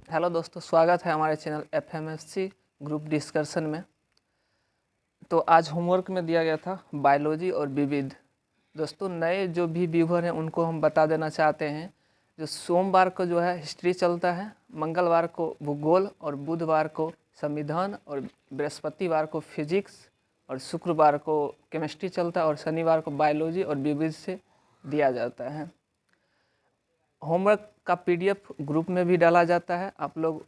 Hello दोस्तों, स्वागत है हमारे चैनल FMFC ग्रुप डिस्कशन में। तो आज होमवर्क में दिया गया था बायोलॉजी और विविध। दोस्तों, नए जो भी व्यूवर हैं उनको हम बता देना चाहते हैं, जो सोमवार को जो है हिस्ट्री चलता है, मंगलवार को भूगोल और बुधवार को संविधान और बृहस्पतिवार को फिजिक्स और शुक्रवार को केमिस्ट्री चलता है और शनिवार को बायोलॉजी और विविध से दिया जाता है। होमवर्क का PDF ग्रुप में भी डाला जाता है। आप लोग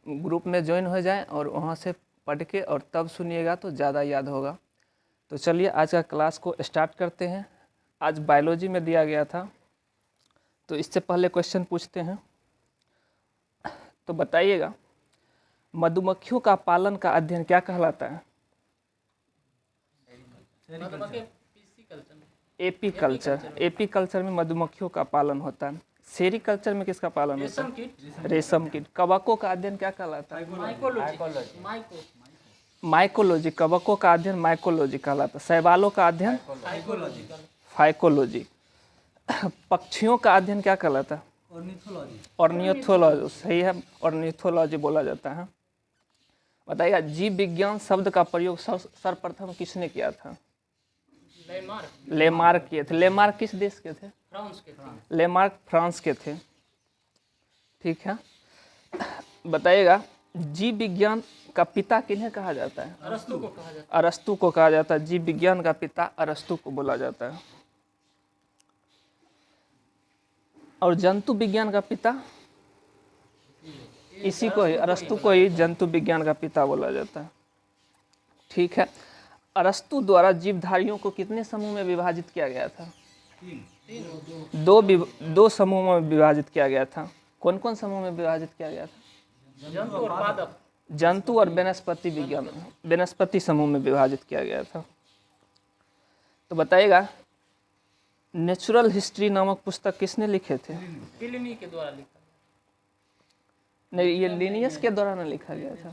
ग्रुप में ज्वाइन हो जाएं और वहां से पढ़ के और तब सुनिएगा तो ज़्यादा याद होगा। तो चलिए आज का क्लास को स्टार्ट करते हैं। आज बायोलॉजी में दिया गया था, तो इससे पहले क्वेश्चन पूछते हैं। तो बताइएगा, मधुमक्खियों का पालन का अध्ययन क्या कहलाता है? एपीकल्चर। एपीकल्चर में मधुमक्खियों का पालन होता है। सेरीकल्चर में किसका पालन होता है? रेशम कीट। कवकों का अध्ययन क्या कहलाता है? माइकोलॉजी। कवकों का अध्ययन माइकोलॉजी कहलाता है। शैवालों का अध्ययन फाइकोलॉजी। पक्षियों का अध्ययन क्या कहलाता है? ऑर्निथोलॉजी। सही है, ऑर्निथोलॉजी बोला जाता है। बताइएगा, जीव विज्ञान शब्द का प्रयोग सर्वप्रथम किसने किया था? लेमार्क किए थे। लेमार्क किस देश के थे? फ्रांस के थे। लेमार्क फ्रांस के थे। ठीक है। बताइएगा, जीव विज्ञान का पिता किन्हें कहा जाता है? अरस्तु को कहा जाता है। अरस्तु को कहा जाता है। जीव विज्ञान का पिता अरस्तु को बोला जाता है। और जंतु विज्ञान का पिता इसी को ही, अरस्तु को ही जंतु विज्ञान का पिता बोला जाता है। ठीक है। अरस्तु द्वारा जीवधारियों को कितने समूह में विभाजित किया गया था? दो समूहों में विभाजित किया गया था। कौन कौन समूह में विभाजित किया गया था? जंतु और वनस्पति विज्ञान, वनस्पति समूह में विभाजित किया गया था। तो बताइएगा, नेचुरल हिस्ट्री नामक पुस्तक किसने लिखे थे? लिनी के द्वारा लिखा। नहीं, ये लिनियस के द्वारा न लिखा गया था।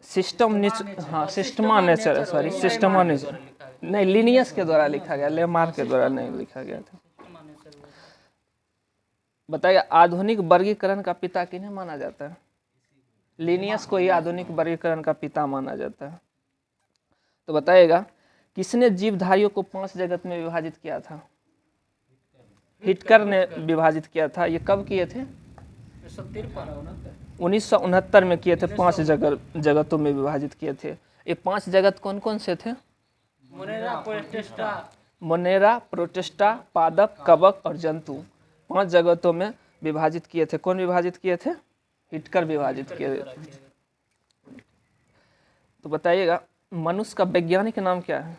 Systema nature, sorry, Systema nature नहीं, लिनियस के द्वारा लिखा गया, लेमार्क के द्वारा नहीं लिखा गया था। बताइए, आधुनिक वर्गीकरण का पिता किन्हें माना जाता है? लिनियस को ही आधुनिक वर्गीकरण का पिता माना जाता है। तो बताइएगा, किसने जीवधारियों को 5 जगत में विभाजित किया था? हिटकर ने विभाजित किया था। ये कब किए थे? 1969 में किए थे। 5 जगतों में विभाजित किए थे। ये 5 जगत कौन कौन से थे? मोनेरा, प्रोटिस्टा, पादप, कवक और जंतु। 5 जगतों में विभाजित किए थे। कौन विभाजित किए थे? हिटकर विभाजित किए थे। तो बताइएगा, मनुष्य का वैज्ञानिक नाम क्या है?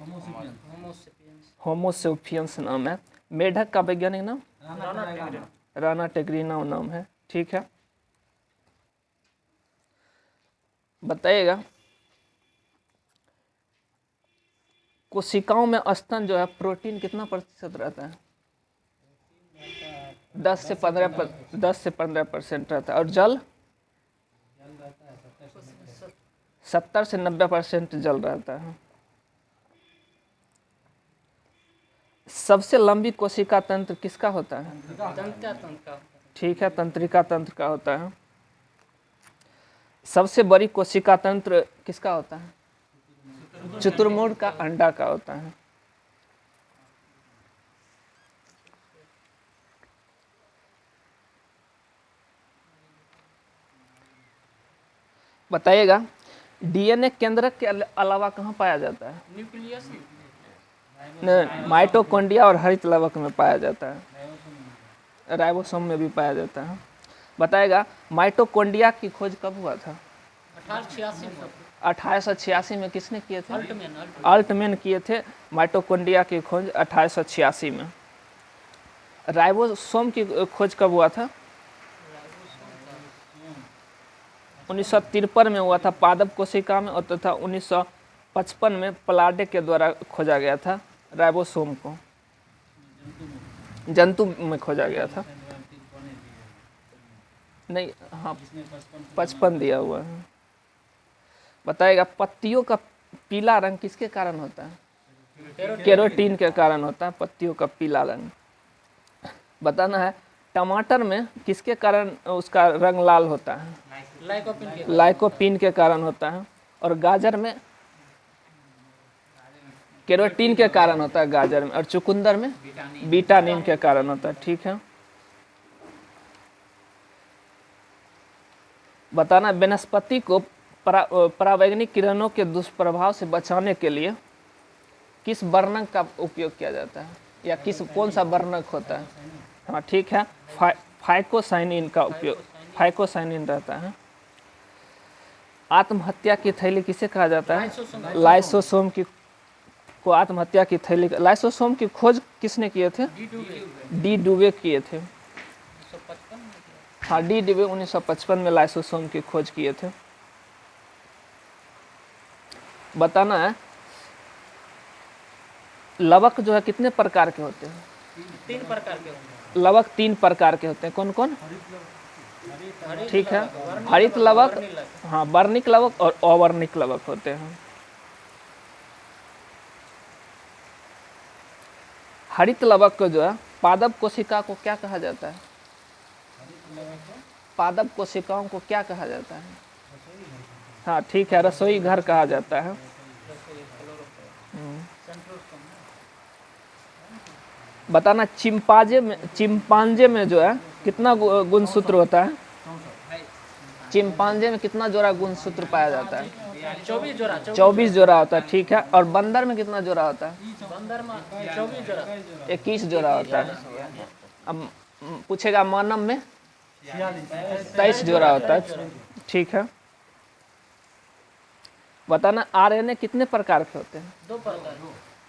होमोसेपियंस नाम है। मेढक का वैज्ञानिक नाम? राना टेग्रीना नाम है। ठीक है। बताइएगा, कोशिकाओं में स्तन जो है प्रोटीन कितना प्रतिशत रहता है? 10 से 15% रहता है। और जल 70 से 90% जल रहता है। सबसे लंबी कोशिका तंत्र किसका होता है? ठीक है, तंत्रिका तंत्र का होता है। सबसे बड़ी कोशिका तंत्र किसका होता है? शुतुरमुर्ग का अंडा का होता है। बताइएगा, DNA केंद्रक के अलावा कहाँ पाया जाता है? न्यूक्लियस, माइटोकॉन्ड्रिया और हरित लवक में पाया जाता है। राइबोसोम में भी पाया जाता है। बताएगा, माइटोकॉन्ड्रिया की खोज कब हुआ था? 1886 में। किसने किए थे? अल्टमैन किए थे माइटोकॉन्ड्रिया की खोज 1886 में। राइबोसोम की खोज कब हुआ था? 1953 में हुआ था पादप कोशिका में, और तथा 1955 में प्लाडे के द्वारा खोजा गया था राइबोसोम को। जंतु में खोजा गया था। नहीं, हाँ, 55 दिया हुआ है। बताएगा, पत्तियों का पीला रंग किसके कारण होता है? केरोटीन के कारण होता है पत्तियों का पीला रंग। बताना है टमाटर में किसके कारण उसका रंग लाल होता है? लाइकोपीन के कारण होता है। और गाजर में केरोटीन के कारण होता है गाजर में। और चुकंदर में विटामिन के कारण होता है। ठीक है, बताना वनस्पति को परावैंगिक किरणों के दुष्प्रभाव से बचाने के लिए किस वर्णक का उपयोग किया जाता है, या कौन सा वर्णक होता है? हाँ ठीक है, फाइकोसाइनिन का उपयोग, फाइकोसाइनिन रहता है। आत्महत्या की थैली किसे कहा जाता है? लाइसोसोम को आत्महत्या की थैली। लाइसोसोम की खोज किसने किए थे? डी डुवे किए थे। हाँ, डी डुवे 1955 में लाइसोसोम की खोज किए थे। बताना है लवक जो है कितने प्रकार के होते हैं? 3 प्रकार के होते हैं। लवक 3 प्रकार के होते हैं। कौन कौन? ठीक है, हरित लवक, हाँ वर्णिक लवक और अवर्णिक लवक होते हैं। हरित लवक को जो है पादप कोशिका को क्या कहा जाता है? पादप कोशिकाओं को क्या कहा जाता है? हाँ ठीक है, रसोई घर कहा जाता है। बताना चिंपांजे में जो है कितना गुणसूत्र होता है? चिंपांजे में कितना जोड़ा गुणसूत्र पाया जाता है? 24 जोड़ा होता है। ठीक है, और बंदर में कितना जोड़ा होता है? बंदर में 24 जोड़ा, 21 जोड़ा होता है। अब पूछेगा मानव में 23 जोड़ा होता है। ठीक है, बताना आरएनए कितने प्रकार के होते हैं? 2 प्रकार।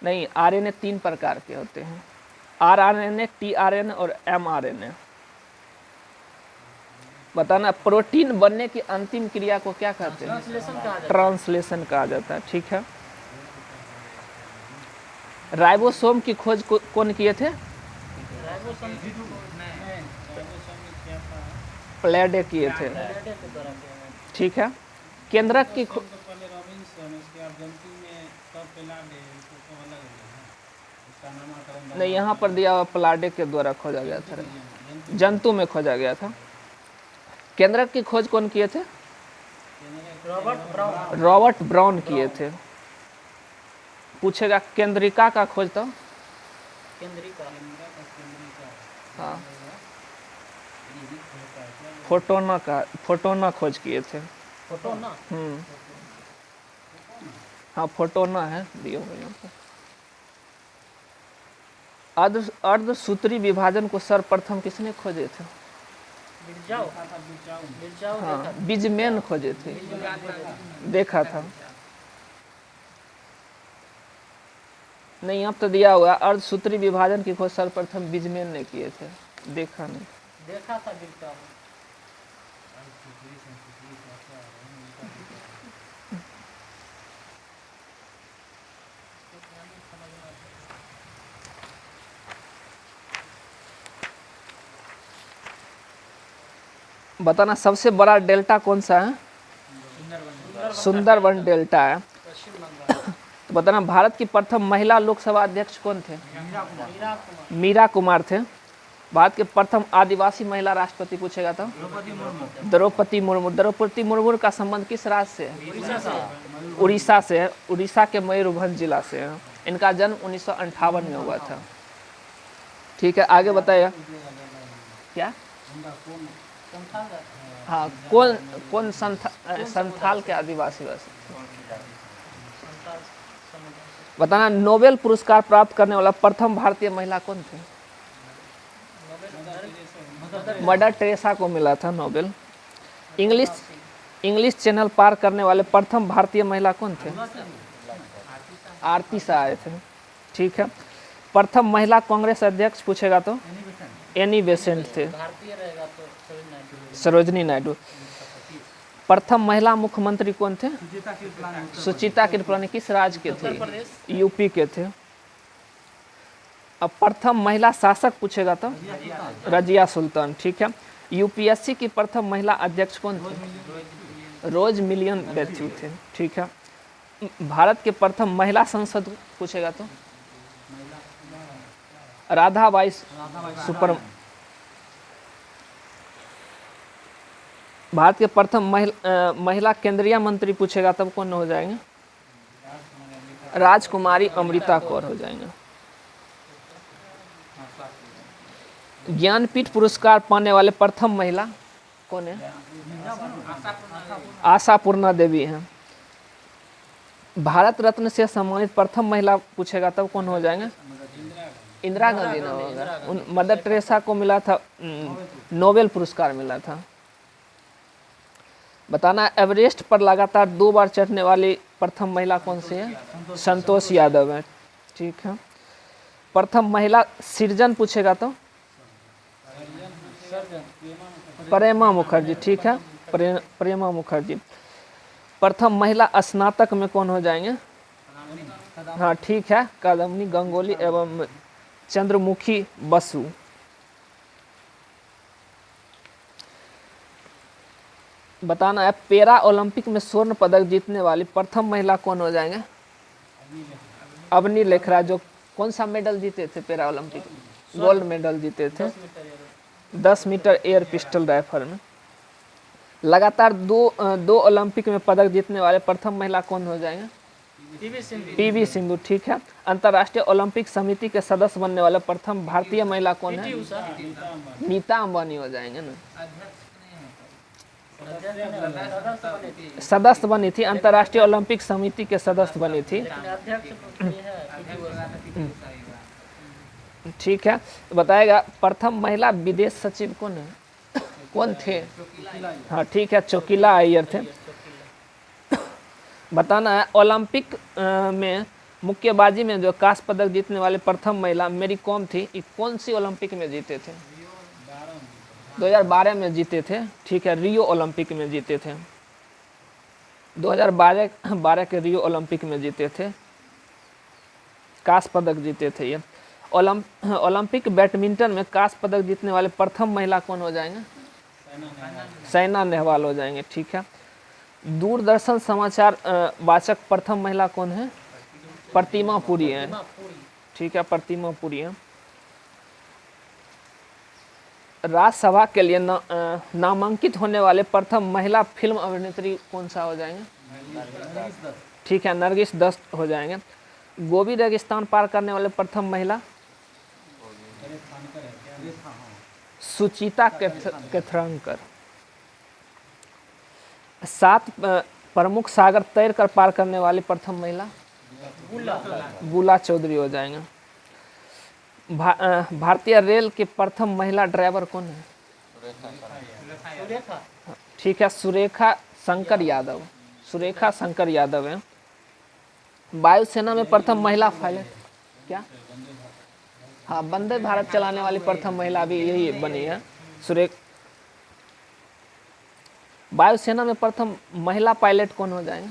नहीं, आरएनए 3 प्रकार के होते हैं। आरआरएनए, टीआरएनए और एमआरएनए। बताना प्रोटीन बनने की अंतिम क्रिया को क्या कहते हैं? ट्रांसलेशन कहा जाता है। ठीक है, राइबोसोम की खोज कौन किए थे? प्लेडे किए थे। ठीक है, केंद्रक की नहीं, यहाँ पर दिया हुआ प्लाडे के द्वारा खोजा गया था, जंतु में खोजा गया था। केंद्रक की खोज कौन किए थे? रॉबर्ट ब्राउन किए थे। पूछेगा केंद्रिका का खोज तो? हाँ, फोटोना खोज किए थे। हाँ फोटोना है दिया हुआ यहाँ पर। अर्धसूत्री विभाजन को सर्वप्रथम किसने खोजे थे? हाँ, बिजमैन खोजे थे, देखा था। नहीं, अब तो दिया हुआ अर्धसूत्री विभाजन की खोज सर्वप्रथम बिजमैन ने किए थे, देखा नहीं। देखा था बिल्कुल। बताना सबसे बड़ा डेल्टा कौन सा है? सुंदरबन डेल्टा है। तो बताना भारत की प्रथम महिला लोकसभा अध्यक्ष कौन थे? मीरा कुमार थे। भारत के प्रथम आदिवासी महिला राष्ट्रपति पूछेगा तो? द्रौपदी मुर्मू। द्रौपदी मुर्मू का संबंध किस राज्य से है? उड़ीसा से है। उड़ीसा के मयूरभंज जिला से है। इनका जन्म 1958 में हुआ था। ठीक है, आगे बताइए। क्या? हाँ, कौन संथाल के आदिवासी वैसे? बताना नोबेल पुरस्कार प्राप्त करने वाला प्रथम भारतीय महिला कौन थे? मदर टेरेसा को मिला था नोबेल। इंग्लिश चैनल पार करने वाले प्रथम भारतीय महिला कौन थे? आरती शाह आए थे। ठीक है, प्रथम महिला कांग्रेस अध्यक्ष पूछेगा तो? एनी बेसेंट थे। सरोजनी नायडू। प्रथम महिला मुख्यमंत्री कौन थे? सुचिता कृपलानी। किस राज्य के थे? यूपी के थे। अब प्रथम महिला शासक पूछेगा तो? रजिया सुल्तान। ठीक है, यूपीएससी की प्रथम महिला अध्यक्ष कौन थे? रोज मिलियन बैथ्यू थे। ठीक है, भारत के प्रथम महिला संसद पूछेगा तो? राधाबाई भारत के प्रथम महिला केंद्रीय मंत्री पूछेगा तब कौन हो जाएंगे? राजकुमारी अमृता कौर हो जाएंगे। ज्ञानपीठ पुरस्कार पाने वाले प्रथम महिला कौन है? आशापूर्णा देवी हैं। भारत रत्न से सम्मानित प्रथम महिला पूछेगा तब कौन हो जाएंगे? इंदिरा गांधी ना होगा। मदर टेरेसा को मिला था नोबेल पुरस्कार मिला था। बताना एवरेस्ट पर लगातार 2 बार चढ़ने वाली प्रथम महिला कौन सी है? संतोष यादव है। ठीक है। प्रथम महिला सृजन पूछेगा तो प्रेमा मुखर्जी। ठीक है, प्रेमा मुखर्जी। प्रथम महिला स्नातक में कौन हो जाएंगे? हाँ ठीक है, कादम्बनी गंगोली एवं चंद्रमुखी बसु। बताना है पैरा ओलंपिक में स्वर्ण पदक जीतने वाली प्रथम महिला कौन हो जाएंगे? अवनी लेखरा, जो कौन सा मेडल जीते थे पैरा ओलंपिक? गोल्ड मेडल जीते थे 10 मीटर एयर पिस्टल राइफल में। लगातार दो ओलंपिक में पदक जीतने वाले प्रथम महिला कौन हो जाएंगे? पीवी सिंधु। ठीक है। अंतर्राष्ट्रीय ओलंपिक समिति के सदस्य बनने वाले प्रथम भारतीय महिला कौन है? नीता अंबानी हो जाएंगे ना। सदस्य बनी थी, अंतर्राष्ट्रीय ओलंपिक समिति के सदस्य बनी थी। ठीक है। बताएगा प्रथम महिला विदेश सचिव कौन है? कौन थे? हाँ ठीक है, चोकिला अय्यर थे। बताना है ओलंपिक में मुक्केबाजी में जो कांस्य पदक जीतने वाले प्रथम महिला मेरी कॉम थी, ये कौन सी ओलंपिक में जीते थे? 2012 में जीते थे। ठीक है, रियो ओलंपिक में जीते थे। 2012 के रियो ओलंपिक में जीते थे, कांस्य पदक जीते थे ये। ओलंपिक बैडमिंटन में कांस्य पदक जीतने वाले प्रथम महिला कौन हो जाएंगे? साइना नेहवाल हो जाएंगे। ठीक है। दूरदर्शन समाचार वाचक प्रथम महिला कौन है? प्रतिमा पुरी है। ठीक है, प्रतिमा पुरी है। राज्यसभा के लिए नामांकित होने वाले प्रथम महिला फिल्म अभिनेत्री कौन सा हो जाएंगे? ठीक है, नरगिस दत्त हो जाएंगे। गोबी रेगिस्तान पार करने वाले प्रथम महिला? सुचिता केथरंकर। 7 प्रमुख सागर तैर कर पार करने वाली प्रथम महिला? बुला चौधरी हो जाएंगे। भारतीय रेल के प्रथम महिला ड्राइवर कौन है? ठीक है, सुरेखा शंकर यादव। सुरेखा शंकर यादव है। वायुसेना में प्रथम महिला पायलट क्या? हाँ, वंदे भारत चलाने वाली प्रथम महिला भी यही बनी है, वायुसेना में प्रथम महिला पायलट कौन हो जाएंगे?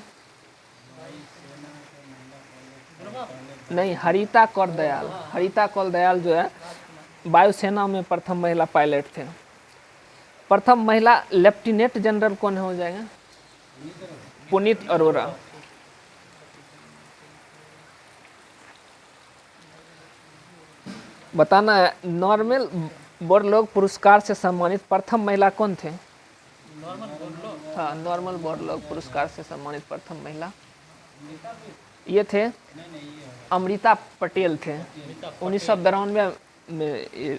नहीं, हरिता कौर दयाल। हरिता कौर दयाल जो है वायुसेना में प्रथम महिला पायलट थे। प्रथम महिला लेफ्टिनेंट जनरल कौन हो जाएंगे? पुनीत अरोरा। बताना है नॉर्मल बोरलॉग पुरस्कार से सम्मानित प्रथम महिला कौन थे? हाँ, नॉर्मल बोरलॉग पुरस्कार से सम्मानित प्रथम महिला ये थे अमृता पटेल थे। 1992 में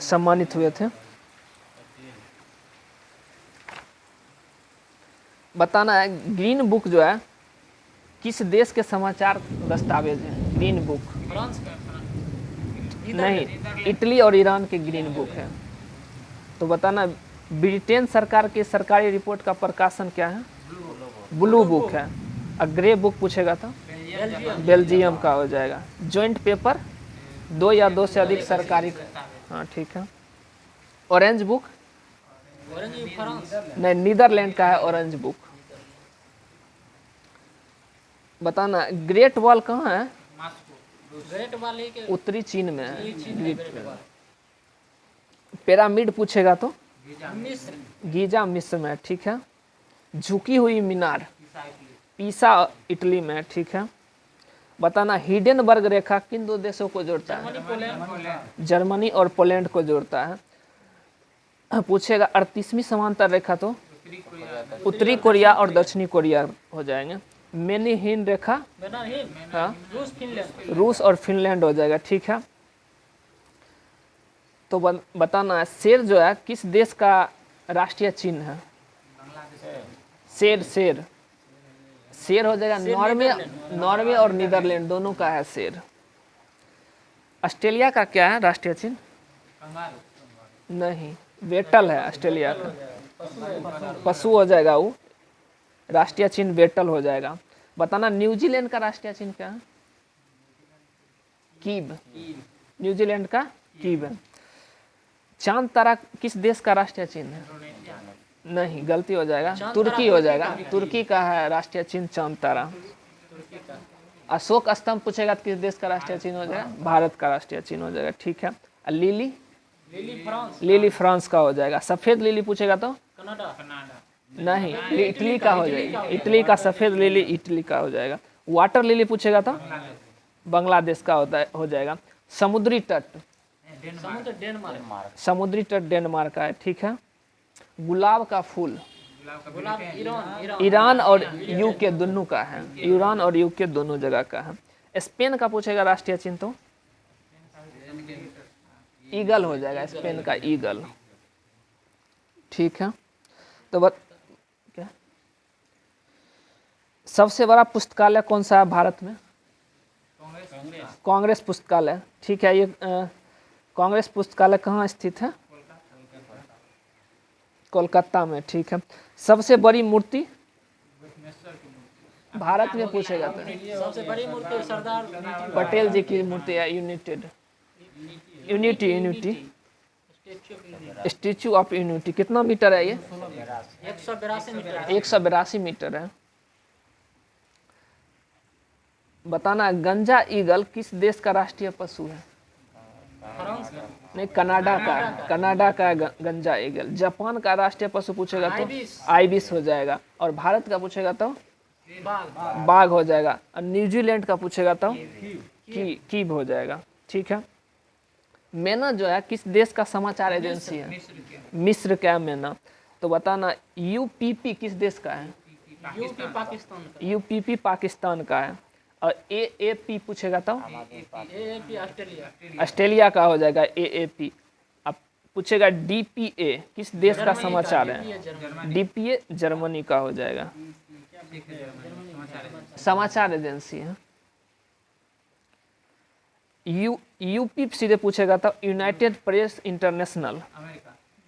सम्मानित हुए थे। बताना है ग्रीन बुक जो है किस देश के समाचार दस्तावेज है? ग्रीन बुक नहीं, इटली और ईरान के ग्रीन बुक है। तो बताना ब्रिटेन सरकार की सरकारी रिपोर्ट का प्रकाशन क्या है? ब्लू बुक है। और ग्रे बुक पूछेगा तो बेल्जियम का हो जाएगा। जॉइंट पेपर 2 या 2 से अधिक सरकारी। हाँ ठीक है। ऑरेंज बुक नहीं, नीदरलैंड का है ऑरेंज बुक। बताना ग्रेट वॉल कहाँ है? ग्रेट वॉल के उत्तरी चीन में है। पिरामिड पूछेगा तो गीजा मिस्र में। ठीक है। झुकी हुई मीनार पीसा इटली में। ठीक है। बताना हिडेनबर्ग रेखा किन 2 देशों को जोड़ता है? जर्मनी और पोलैंड को जोड़ता है। पूछेगा 38वीं समांतर रेखा तो उत्तरी कोरिया और दक्षिणी कोरिया हो जाएंगे। मेनी हिन रेखा, बना हिंद, हाँ, रूस, फिनलैंड। रूस और फिनलैंड हो जाएगा। ठीक है, तो बताना है शेर जो है किस देश का राष्ट्रीय चिन्ह है? शेर, शेर, शेर हो जाएगा नॉर्वे, नॉर्वे और नीदरलैंड दोनों का है शेर। ऑस्ट्रेलिया का क्या है राष्ट्रीय चिन्ह? नहीं, बेटल है ऑस्ट्रेलिया का, पशु हो जाएगा वो, राष्ट्रीय चिन्ह बेटल हो जाएगा। बताना न्यूजीलैंड का राष्ट्रीय चिन्ह क्या है? कीब, न्यूजीलैंड का कीब है। चांद तारा किस देश का राष्ट्रीय चिन्ह है? नहीं, गलती हो जाएगा, तुर्की हो जाएगा, तुर्की का है राष्ट्रीय चिन्ह चांद तारा। अशोक स्तंभ पूछेगा तो किस देश का राष्ट्रीय चिन्ह हो जाएगा? भारत का राष्ट्रीय चिन्ह हो जाएगा। ठीक है, lily, lily France, lily France का हो जाएगा। सफेद लिली पूछेगा तो कनाडा, नहीं, इटली का हो जाएगा, इटली का सफेद लिली इटली का हो जाएगा। वाटर लिली पूछेगा तो बांग्लादेश का हो जाएगा। समुद्री तट, समुद्र डेनमार्क, समुद्री तट डेनमार्क का है। ठीक है, गुलाब का फूल गुलाब ईरान, ईरान और यूके दोनों का है, ईरान और यूके दोनों जगह का है। स्पेन का पूछेगा राष्ट्रीय चिन्ह तो ईगल हो जाएगा, स्पेन का ईगल। ठीक है, तो क्या सबसे बड़ा पुस्तकालय कौन सा है भारत में? कांग्रेस पुस्तकालय। ठीक है, ये कांग्रेस पुस्तकालय कहाँ स्थित है? कोलकाता में। ठीक है, सबसे बड़ी मूर्ति भारत में पूछेगा तो सबसे बड़ी मूर्ति सरदार पटेल जी की मूर्ति है, यूनिटी, स्टेच्यू ऑफ यूनिटी। कितना मीटर है ये? 182 मीटर, 182 मीटर है। बताना गंजा ईगल किस देश का राष्ट्रीय पशु है? फ्रांस, नहीं, कनाडा का है, कनाडा का गंजा ईगल। जापान का राष्ट्रीय पशु पूछेगा तो आइबिस, आइबिस हो जाएगा। और भारत का पूछेगा तो बाघ, बाघ हो जाएगा। और न्यूजीलैंड का पूछेगा तो कीब हो जाएगा। ठीक है, मेना जो है किस देश का समाचार एजेंसी है? मिस्र का है मेना। तो बताना यूपीपी किस देश का है? यूपी पाकिस्तान का, यूपीपी पाकिस्तान का है। और एएपी पूछेगा तो एएपी ऑस्ट्रेलिया, ऑस्ट्रेलिया का हो जाएगा एएपी। अब पूछेगा डीपीए किस देश का समाचार है? डीपीए जर्मनी का हो जाएगा, समाचार एजेंसी है। यूपी सीधे पूछेगा तो United press international,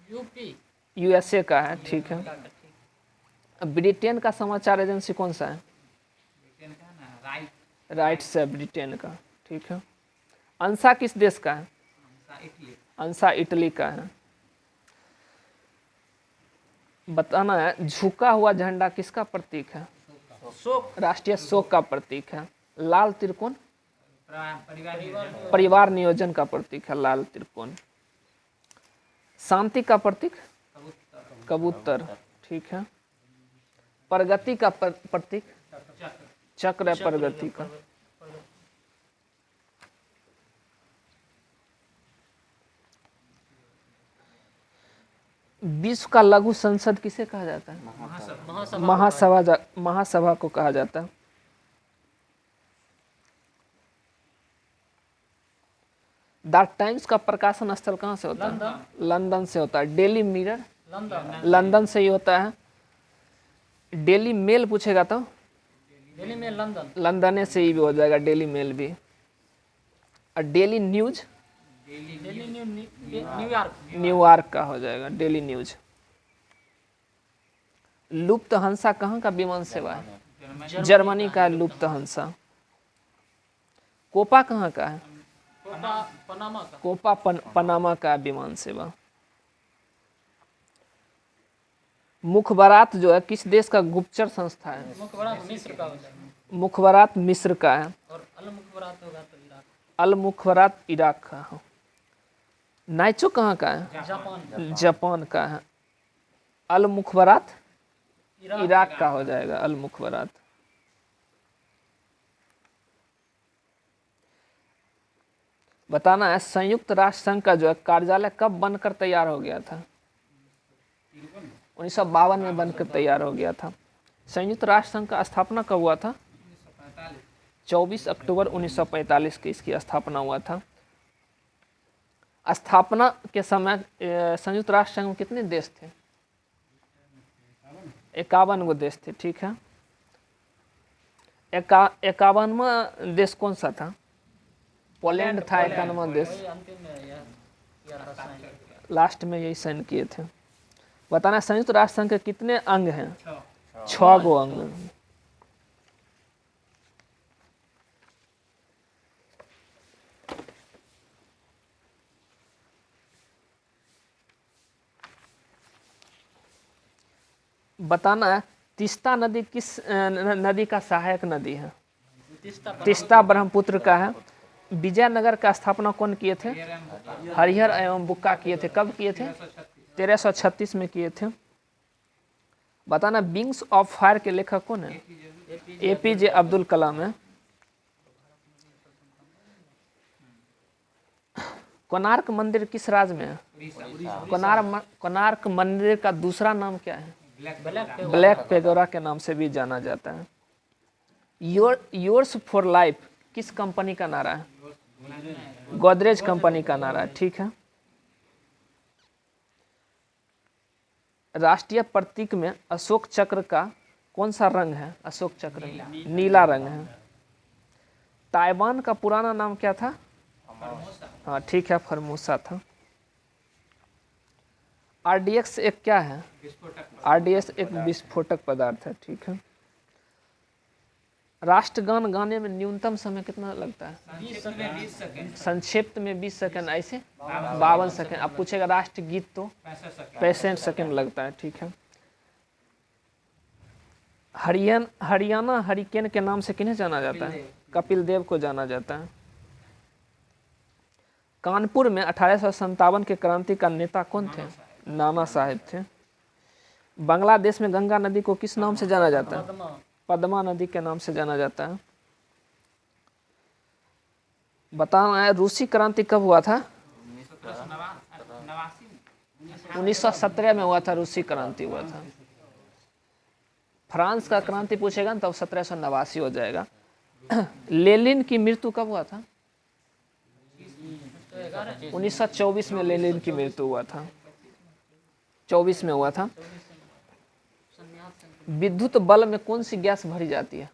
UP USA का है। ठीक है, ब्रिटेन का समाचार एजेंसी कौन सा है? राइट्स है ब्रिटेन का। ठीक है, अंसा किस देश का है? अंसा इटली का है। बताना है झुका हुआ झंडा किसका प्रतीक है? शोक, राष्ट्रीय शोक का प्रतीक है। लाल त्रिकोण परिवार नियोजन का प्रतीक है, लाल त्रिकोण। शांति का प्रतीक कबूतर। ठीक है, प्रगति का प्रतीक चक्र है, प्रगति का। विश्व का लघु संसद किसे कहा जाता है? महासभा को कहा जाता है। द टाइम्स का प्रकाशन स्थल कहाँ से होता है? लंदन से होता है। डेली मिरर लंदन से ही होता है। डेली मेल पूछेगा तो दिल्ली में लंदन, लंदन से ही भी हो जाएगा, डेली मेल भी। और daily news Delhi New York, New York का हो जाएगा, डेली न्यूज। लुप्त हंसा कहाँ का विमान सेवा है? जर्मनी का है लुप्त हंसा। कोपा कहाँ का है? पनामा का, कोपा पनामा का विमान सेवा। मुखबरात जो है किस देश का गुप्तचर संस्था है? मुखबरात मिस्र का होता है, मुखबरात मिस्र का है। और अल मुखबरात होगा तो इराक, अल मुखबरात इराक का है। नाइचो कहाँ का है? जापान, जापान का है। अल मुखबरात इराक का हो जाएगा, अल मुखबरात। बताना है संयुक्त राष्ट्र संघ का जो है कार्यालय कब बनकर तैयार हो गया था? 1952 में बनकर तैयार हो गया था। संयुक्त राष्ट्र संघ का स्थापना कब हुआ था? 24 अक्टूबर 1945 की इसकी स्थापना हुआ था। स्थापना के समय संयुक्त राष्ट्र संघ में कितने देश थे? 51 गो देश थे, ठीक है। 51वां देश कौन सा था? पोलैंड था 51वां देश। वही अंतिम में यह किया था साइन। लास्ट में यही साइन किए थे। बताना संयुक्त राष्ट्र संघ के कितने अंग हैं? 6 गो अंग हैं। बताना है तीस्ता नदी किस नदी का सहायक नदी है? तीस्ता ब्रह्मपुत्र का है। विजयनगर का स्थापना कौन किए थे? हरिहर एवं बुक्का किए थे। कब किए थे? 1336 में किए थे। बताना विंग्स ऑफ फायर के लेखक कौन है? एपीजे अब्दुल कलाम है। कोणार्क मंदिर किस राज्य में है? कोणार्क मंदिर का दूसरा नाम क्या है? ब्लैक पेगोरा के नाम से भी जाना जाता है। योर्स फॉर लाइफ किस कंपनी का नारा है? गोदरेज कंपनी का नारा है, ठीक है। राष्ट्रीय प्रतीक में अशोक चक्र का कौन सा रंग है? अशोक चक्र नीला रंग है। ताइवान का पुराना नाम क्या था? हाँ ठीक है, फॉर्मोसा था। आरडीएक्स एक क्या है? आरडीएक्स एक विस्फोटक पदार्थ है, ठीक है। राष्ट्रगान गाने में न्यूनतम समय कितना लगता है? संक्षिप्त में 20 सेकंड, ऐसे 52 सेकंड। अब पूछेगा राष्ट्रगीत तो 65 सेकंड लगता है, ठीक है। हरियाणा हरिकेन के नाम से किन्हें जाना जाता है? कपिल देव को जाना जाता है। कानपुर में 1857 के क्रांति का नेता कौन थे? नाना साहेब थे। बांग्लादेश में गंगा नदी को किस नाम से जाना जाता है? पद्मा नदी के नाम से जाना जाता है। बताना है रूसी क्रांति कब हुआ था? 1917 में हुआ था, रूसी क्रांति हुआ था। फ्रांस का क्रांति पूछेगा ना तब 1789 हो जाएगा। लेनिन की मृत्यु कब हुआ था? 1924 में लेनिन की मृत्यु हुआ था, 24 में हुआ था। विद्युत बल्ब में कौन सी गैस भरी जाती है?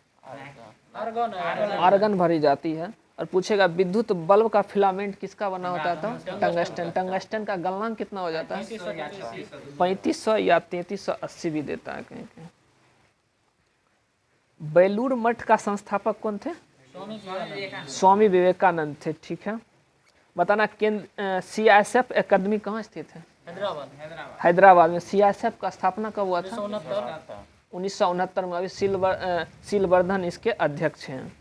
आर्गन भरी जाती है। और पूछेगा विद्युत बल्ब का फिलामेंट किसका बना होता था? टंगस्टन। टंगस्टन का गलनांक कितना हो जाता है? 3500 या 3380 भी देता है कहीं कहीं। बेलूर मठ का संस्थापक कौन थे? स्वामी विवेकानंद थे, ठीक है। बताना केंद्र CISF अकादमी कहाँ स्थित है? हैदराबाद में। CISF का स्थापना कब हुआ था? 1969 में। अभी सीलवर्धन इसके अध्यक्ष हैं।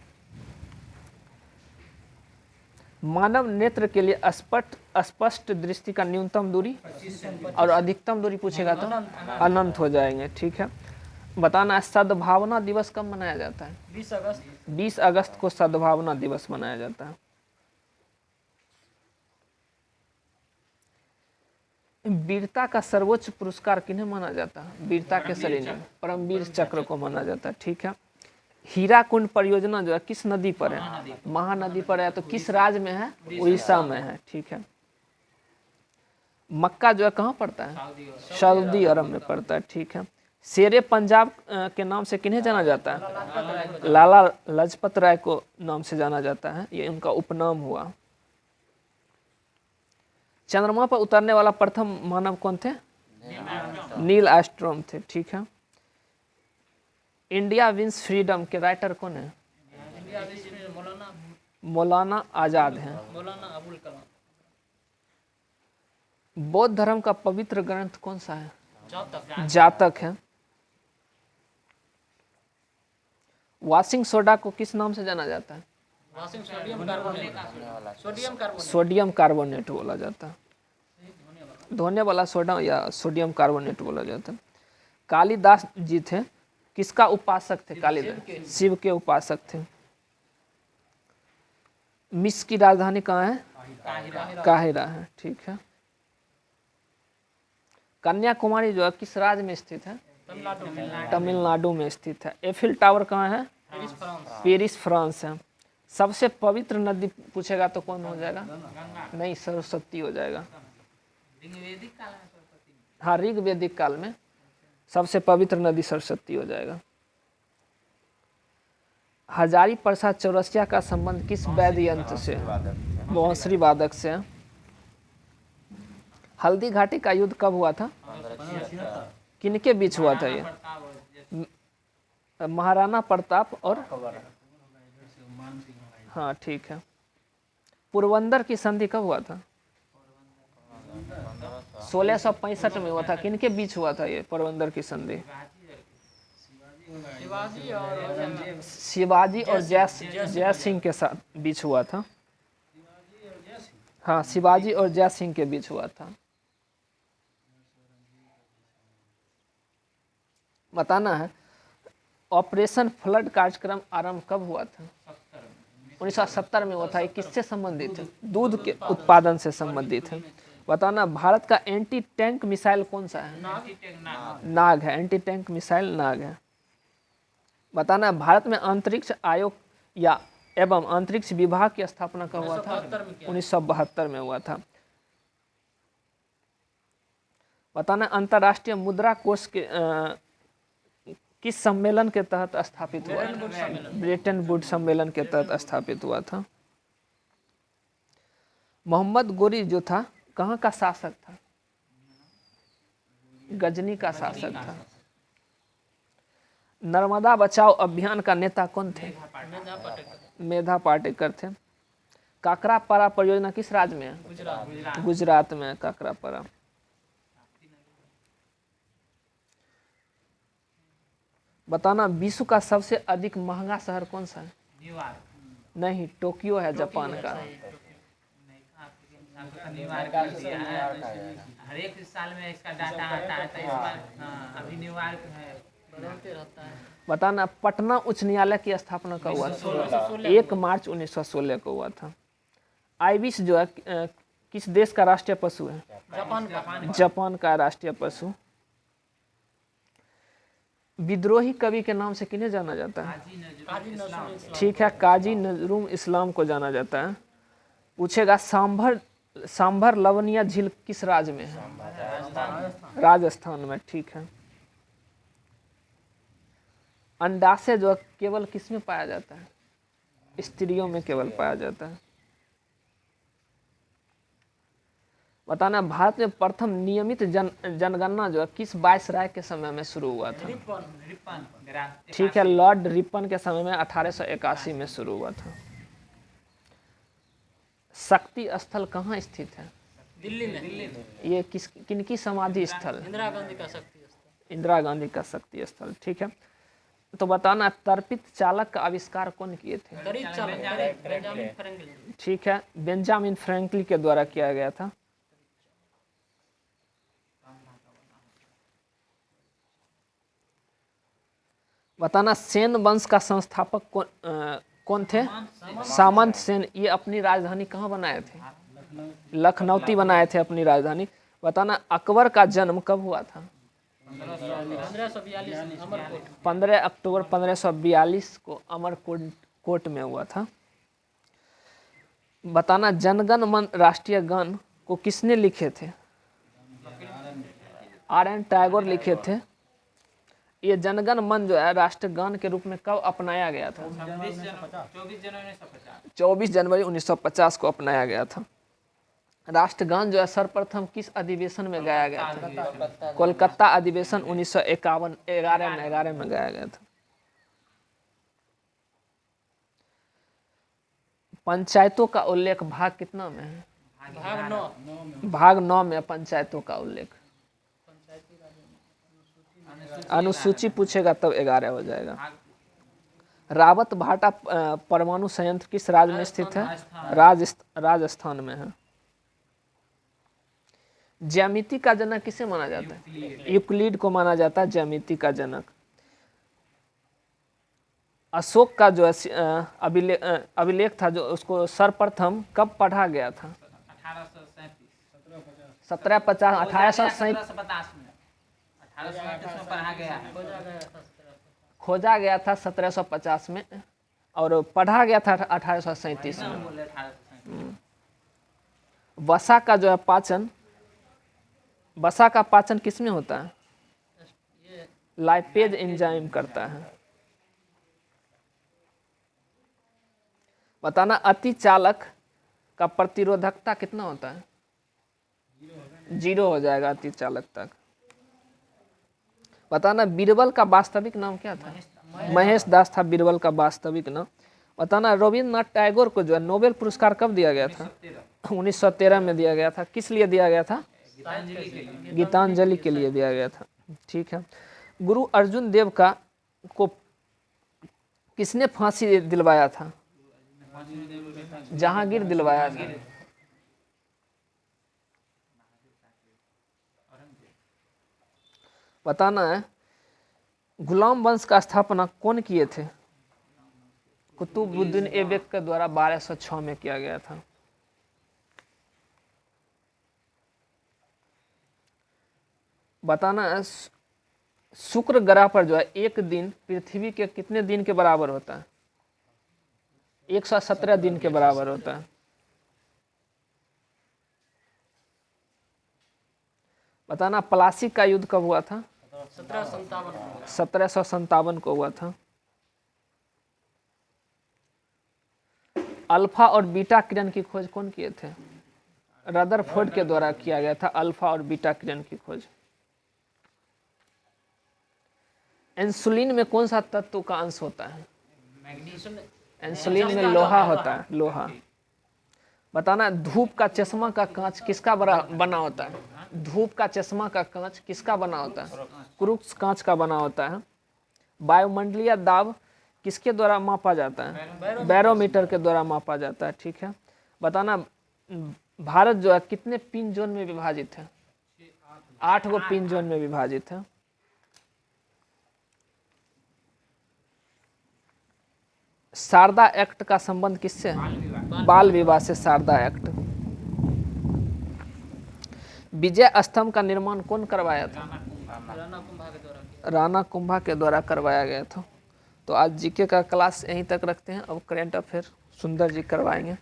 मानव नेत्र के लिए स्पष्ट दृष्टि का न्यूनतम दूरी और अधिकतम दूरी पूछेगा तो अनंत हो जाएंगे, ठीक है। बताना सद्भावना दिवस कब मनाया जाता है? 20 अगस्त को सद्भावना दिवस मनाया जाता है। वीरता का सर्वोच्च पुरस्कार किन्हें माना जाता है? वीरता के श्रेणी में परमवीर चक्र को माना जाता है, ठीक है। हीराकुंड परियोजना जो है किस नदी पर है? महानदी पर है। तो किस राज्य में है? उड़ीसा में है, ठीक है। मक्का जो है कहाँ पड़ता है? सऊदी अरब में पड़ता है, ठीक है। शेरे पंजाब के नाम से किन्हें जाना जाता है? लाला लाजपत राय को नाम से जाना जाता है, ये उनका उपनाम हुआ। चंद्रमा पर उतरने वाला प्रथम मानव कौन थे? नील आर्मस्ट्रांग थे, ठीक है। इंडिया विंस फ्रीडम के राइटर कौन है? मौलाना आजाद हैं। बौद्ध धर्म का पवित्र ग्रंथ कौन सा है? जातक है। वॉशिंग सोडा को किस नाम से जाना जाता है? सोडियम कार्बोनेट बोला जाता है। धोने वाला सोडा या सोडियम कार्बोनेट बोला जाता है। कालिदास जी थे किसका उपासक थे? कालिदास शिव के उपासक थे। मिस्र की राजधानी कहाँ है? काहिरा है, ठीक है। कन्याकुमारी जो है किस राज्य में स्थित है? तमिलनाडु तमिलनाडु में स्थित है। एफिल टावर कहाँ है? पेरिस फ्रांस पेरिस फ्रांस है। सबसे पवित्र नदी पूछेगा तो कौन हो जाएगा? नहीं, सरस्वती हो जाएगा। ऋग्वेदिक काल में सरस्वती हाँ, ऋग्वेदिक काल में सबसे पवित्र नदी सरस्वती हो जाएगा। हजारी प्रसाद चौरसिया का संबंध किस वाद्य यंत्र से? बांसुरी वादक से है। हल्दी घाटी का युद्ध कब हुआ था? किनके बीच हुआ था ये? महाराणा प्रताप और, हाँ ठीक है। पुरबंदर की संधि कब हुआ था? 1665 में हुआ था। किनके बीच हुआ था ये पुरबंदर की संधि? शिवाजी और जय सिंह के साथ बीच हुआ था। हाँ, शिवाजी और जय सिंह के बीच हुआ था। बताना है ऑपरेशन फ्लड कार्यक्रम आरंभ कब हुआ था? 1970 में हुआ था। ये किससे संबंधित है? दूध के उत्पादन से संबंधित है। बताना भारत का एंटी टैंक मिसाइल कौन सा है? नाग है। एंटी टैंक मिसाइल नाग है। बताना भारत में अंतरिक्ष आयोग या एवं अंतरिक्ष विभाग की स्थापना कब हुआ था? 1972 में हुआ था। बताना अंतर्राष्ट्रीय मुद्रा कोष के किस सम्मेलन के तहत स्थापित हुआ? ब्रेटन वुड्स सम्मेलन के तहत स्थापित हुआ था। मोहम्मद गोरी जो था कहाँ का शासक था? गजनी का शासक था। नर्मदा बचाओ अभियान का नेता कौन थे? मेधा पाटेकर थे। काकरापारा परियोजना किस राज्य में है? गुजरात में है काकरापारा। बताना विश्व का सबसे अधिक महंगा शहर कौन सा है? नहीं, टोक्यो है जापान का। हर एक साल में इसका डाटा आता है, तो इस बार अभी न्यूयॉर्क है, बदलते रहता है। बताना पटना उच्च न्यायालय की स्थापना कब हुआ था? 1 मार्च 1916 को हुआ था। आइबिस जो है किस देश का राष्ट्रीय पशु है? जापान का राष्ट्रीय पशु। विद्रोही कवि के नाम से किन्हें जाना जाता है? ठीक है, काजी नजरुल इस्लाम को जाना जाता है। पूछेगा सांभर लवनिया झील किस राज्य में है? राजस्थान में। ठीक है। अंडाशय जो केवल किस में पाया जाता है? स्त्रियों में केवल पाया जाता है। बताना भारत में प्रथम नियमित जनगणना जो है किस वायसराय के समय में शुरू हुआ था? ठीक है, लॉर्ड रिपन के समय में 1881 में शुरू हुआ था। शक्ति स्थल कहाँ स्थित है? दिल्ली में। ये किनकी समाधि स्थल? इंदिरा गांधी का शक्ति स्थल। इंदिरा गांधी का शक्ति स्थल। ठीक है। तो बताना तर्पित चालक का आविष्कार कौन किए थे? Benjamin Franklin. ठीक है, बेंजामिन फ्रैंकलिन के द्वारा किया गया था। बताना सेन वंश का संस्थापक कौन थे? सामंत सेन। ये अपनी राजधानी कहाँ बनाए थे? लखनऊती बनाए थे अपनी राजधानी। बताना अकबर का जन्म कब हुआ था? 15 अक्टूबर 1542 को अमरकोट में हुआ था। बताना जनगण मन राष्ट्रीय गान को किसने लिखे थे? RN टैगोर लिखे थे। ये जनगण मन जो है राष्ट्रगान के रूप में कब अपनाया गया था? 24 जनवरी 1950 को अपनाया गया था। राष्ट्रगान जो है सर्वप्रथम किस अधिवेशन में गाया गया था? कोलकाता अधिवेशन 1951 11 में गाया गया था। पंचायतों का उल्लेख भाग कितना में है? भाग 9 में पंचायतों का उल्लेख। अनुसूची पूछेगा तब 11 हो जाएगा। रावत भाटा परमाणु संयंत्र किस राज्य में स्थित है? राजस्थान में है। ज्यामिति का जनक किसे माना जाता है? यूक्लिड को माना जाता है ज्यामिति का जनक। अशोक का जो अभिलेख था जो उसको सर्वप्रथम कब पढ़ा गया था? 1750 1837 1850 में 1837 में पढ़ा गया है। खोजा गया था 1750 में और पढ़ा गया था 1837 में। बोले 1837 वसा का जो है पाचन, वसा का पाचन किसमें होता है? लाइपेज एंजाइम करता है। बताना अति चालक का प्रतिरोधकता कितना होता है? 0 हो जाएगा अति चालक तक। बताना बीरबल का वास्तविक नाम क्या था? महेश दास था बीरबल का वास्तविक नाम। बताना रविन्द्रनाथ टैगोर को जो है नोबेल पुरस्कार कब दिया गया था? 1913 में दिया गया था। किस लिए दिया गया था? गीतांजलि के लिए दिया गया था। ठीक है। गुरु अर्जुन देव को किसने फांसी दिलवाया था? जहांगीर दिलवाया था। बताना है गुलाम वंश का स्थापना कौन किए थे? कुतुबुद्दीन ऐबक के द्वारा 1206 में किया गया था। बताना है शुक्र ग्रह पर जो है एक दिन पृथ्वी के कितने दिन के बराबर होता है? 117 दिन के बराबर होता है। बताना प्लासी का युद्ध कब हुआ था? 1757 को हुआ था। अल्फा और बीटा किरण की खोज कौन किए थे? रदरफोर्ड के द्वारा किया गया था अल्फा और बीटा किरण की खोज। इंसुलिन में कौन सा तत्व का अंश होता है? इंसुलिन में लोहा होता है, लोहा। बताना धूप का चश्मा का कांच किसका बना होता है? धूप का चश्मा का कांच किसका बना होता है? क्रूक्स कांच का बना होता है। वायुमंडलीय दाब किसके द्वारा मापा जाता है? बैरोमीटर के द्वारा मापा जाता है। ठीक है। बताना भारत जो है कितने पिन जोन में विभाजित है? 8 गो पिन जोन में विभाजित है। शारदा एक्ट का संबंध किससे है? बाल विवाह से शारदा एक्ट। विजय स्तंभ का निर्माण कौन करवाया था? राणा कुंभा के द्वारा करवाया गया था। तो आज जीके का क्लास यहीं तक रखते हैं। अब करेंट अफेयर सुंदर जी करवाएंगे।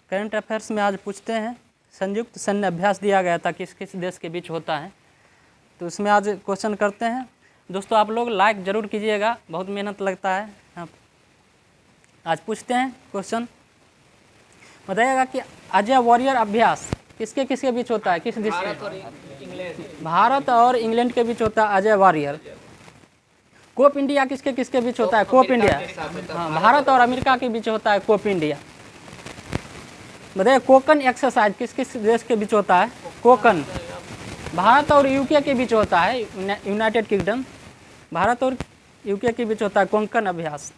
करंट अफेयर्स में आज पूछते हैं संयुक्त सैन्य अभ्यास दिया गया था किस किस देश के बीच होता है, तो उसमें आज क्वेश्चन करते हैं। दोस्तों आप लोग लाइक ज़रूर कीजिएगा, बहुत मेहनत लगता है। आज पूछते हैं क्वेश्चन, बताइएगा कि अजय वॉरियर अभ्यास किसके किसके बीच होता है? किस देश के? भारत और इंग्लैंड के बीच होता है अजय वॉरियर। कोप इंडिया किसके किसके बीच होता है? कोप इंडिया, हाँ, भारत और अमेरिका के बीच होता है कोप इंडिया। बताइए कोकन एक्सरसाइज किस किस देश के बीच होता है? कोकन, भारत और यूके के बीच होता है, यूनाइटेड किंगडम। भारत और यूके के बीच होता है कोंकण अभ्यास।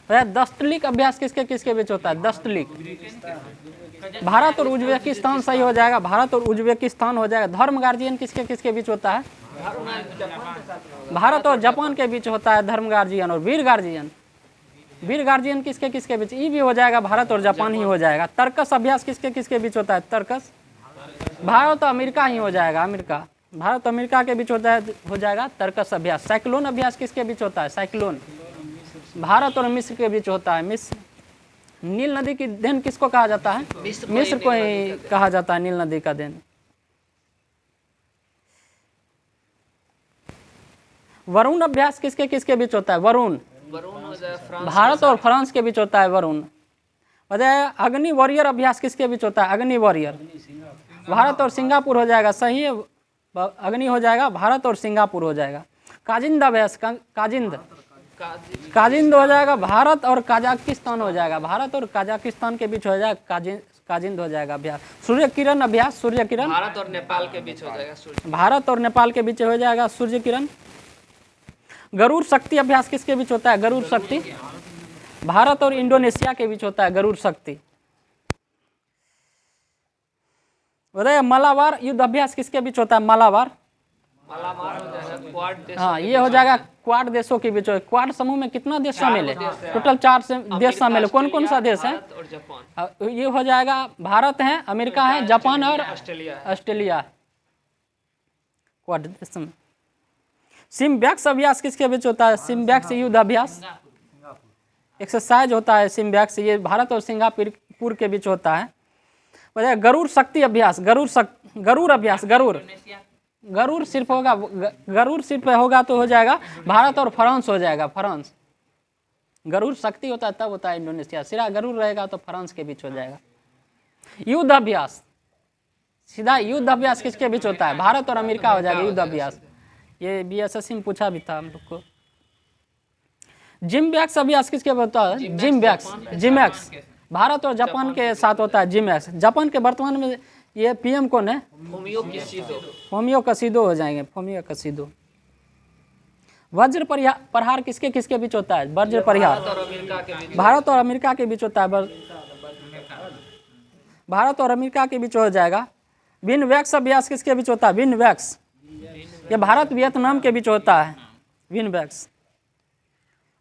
दस्तलिक अभ्यास किसके किसके बीच होता है? दस्तलिक, भारत और उज्बेकिस्तान सही हो जाएगा, भारत और उज्बेकिस्तान हो जाएगा। धर्म गार्जियन किसके किसके बीच होता है? भारत और जापान के बीच होता है धर्म गार्जियन और वीर गार्जियन। वीर गार्जियन किसके किसके बीच? ये भी हो जाएगा, भारत और जापान ही हो जाएगा। तर्कस अभ्यास किसके किसके बीच होता है? तर्कस, भारत और अमेरिका ही हो जाएगा, अमेरिका, भारत और अमेरिका के बीच हो जाएगा तर्कस अभ्यास। साइक्लोन अभ्यास किसके बीच होता है? साइक्लोन, भारत और मिस्र के बीच होता है। मिस्र, नील नदी की देन किसको कहा जाता है? मिस्र को ही कहा जाता है नील नदी का देन। वरुण अभ्यास किसके किसके बीच होता है? वरुण, भारत और फ्रांस के बीच होता है वरुण। बताइए अग्नि वॉरियर अभ्यास किसके बीच होता है? अग्नि वॉरियर, भारत और सिंगापुर हो जाएगा, सही है, अग्नि हो जाएगा, भारत और सिंगापुर हो जाएगा। काजिंद अभ्यास, काजिंद हो जाएगा, भारत और कजाकिस्तान हो जाएगा, भारत और कजाकिस्तान के बीच हो जाएगा, काजिंद हो जाएगा अभ्यास। सूर्य किरण अभ्यास, सूर्य किरण, भारत और नेपाल के बीच हो जाएगा, भारत और नेपाल के बीच हो जाएगा सूर्य किरण। गरुड़ शक्ति अभ्यास किसके बीच होता है? गरुड़ शक्ति, भारत और इंडोनेशिया के बीच होता है गरुड़ शक्ति। बताइए मालाबार युद्ध अभ्यास किसके बीच होता है? मालाबार, मालाबार हो जाएगा क्वाड देश। हाँ ये हो जाएगा क्वाड देशों के बीच। क्वाड समूह में कितना देश शामिल है? टोटल 4 देश शामिल है। कौन कौन सा देश है? भारत और जापान। ये हो जाएगा भारत है, अमेरिका है, जापान और ऑस्ट्रेलिया। क्वाड देश में सिम्बैक्स अभ्यास किसके बीच होता है? सिम्बैक्स युद्ध अभ्यास एक्सरसाइज होता है सिम्बैक्स, ये भारत और सिंगापुर के बीच होता है। बताइए गरुड़ शक्ति अभ्यास, गरुड़ अभ्यास, गरुड़ सिर्फ होगा, गरुड़ सिर्फ होगा तो हो जाएगा भारत और फ्रांस हो जाएगा। फ्रांस गरुड़ शक्ति होता है तब होता है इंडोनेशिया, सिरा गरुड़ रहेगा तो फ्रांस के बीच हो जाएगा। युद्ध अभ्यास, सीधा युद्ध अभ्यास किसके बीच होता है? भारत और अमेरिका हो जाएगा युद्ध अभ्यास। ये बीएसएससी में पूछा भी था हम लोग को। जिम्बैक्स अभ्यास किसके होता है? जिमैक्स भारत और जापान के साथ होता है जिमैक्स। जापान के वर्तमान में ये पीएम कौन है? फोमियो कसीदो हो जाएंगे, फोमियो कसीदो। वज्र प्रहार किसके किसके बीच होता है? वज्र प्रहार भारत और अमेरिका के बीच होता है। भारत और अमेरिका के बीच हो जाएगा। विनवैक्स अभ्यास किसके बीच होता है? विनवैक्स, ये भारत वियतनाम के बीच होता है विनवैक्स।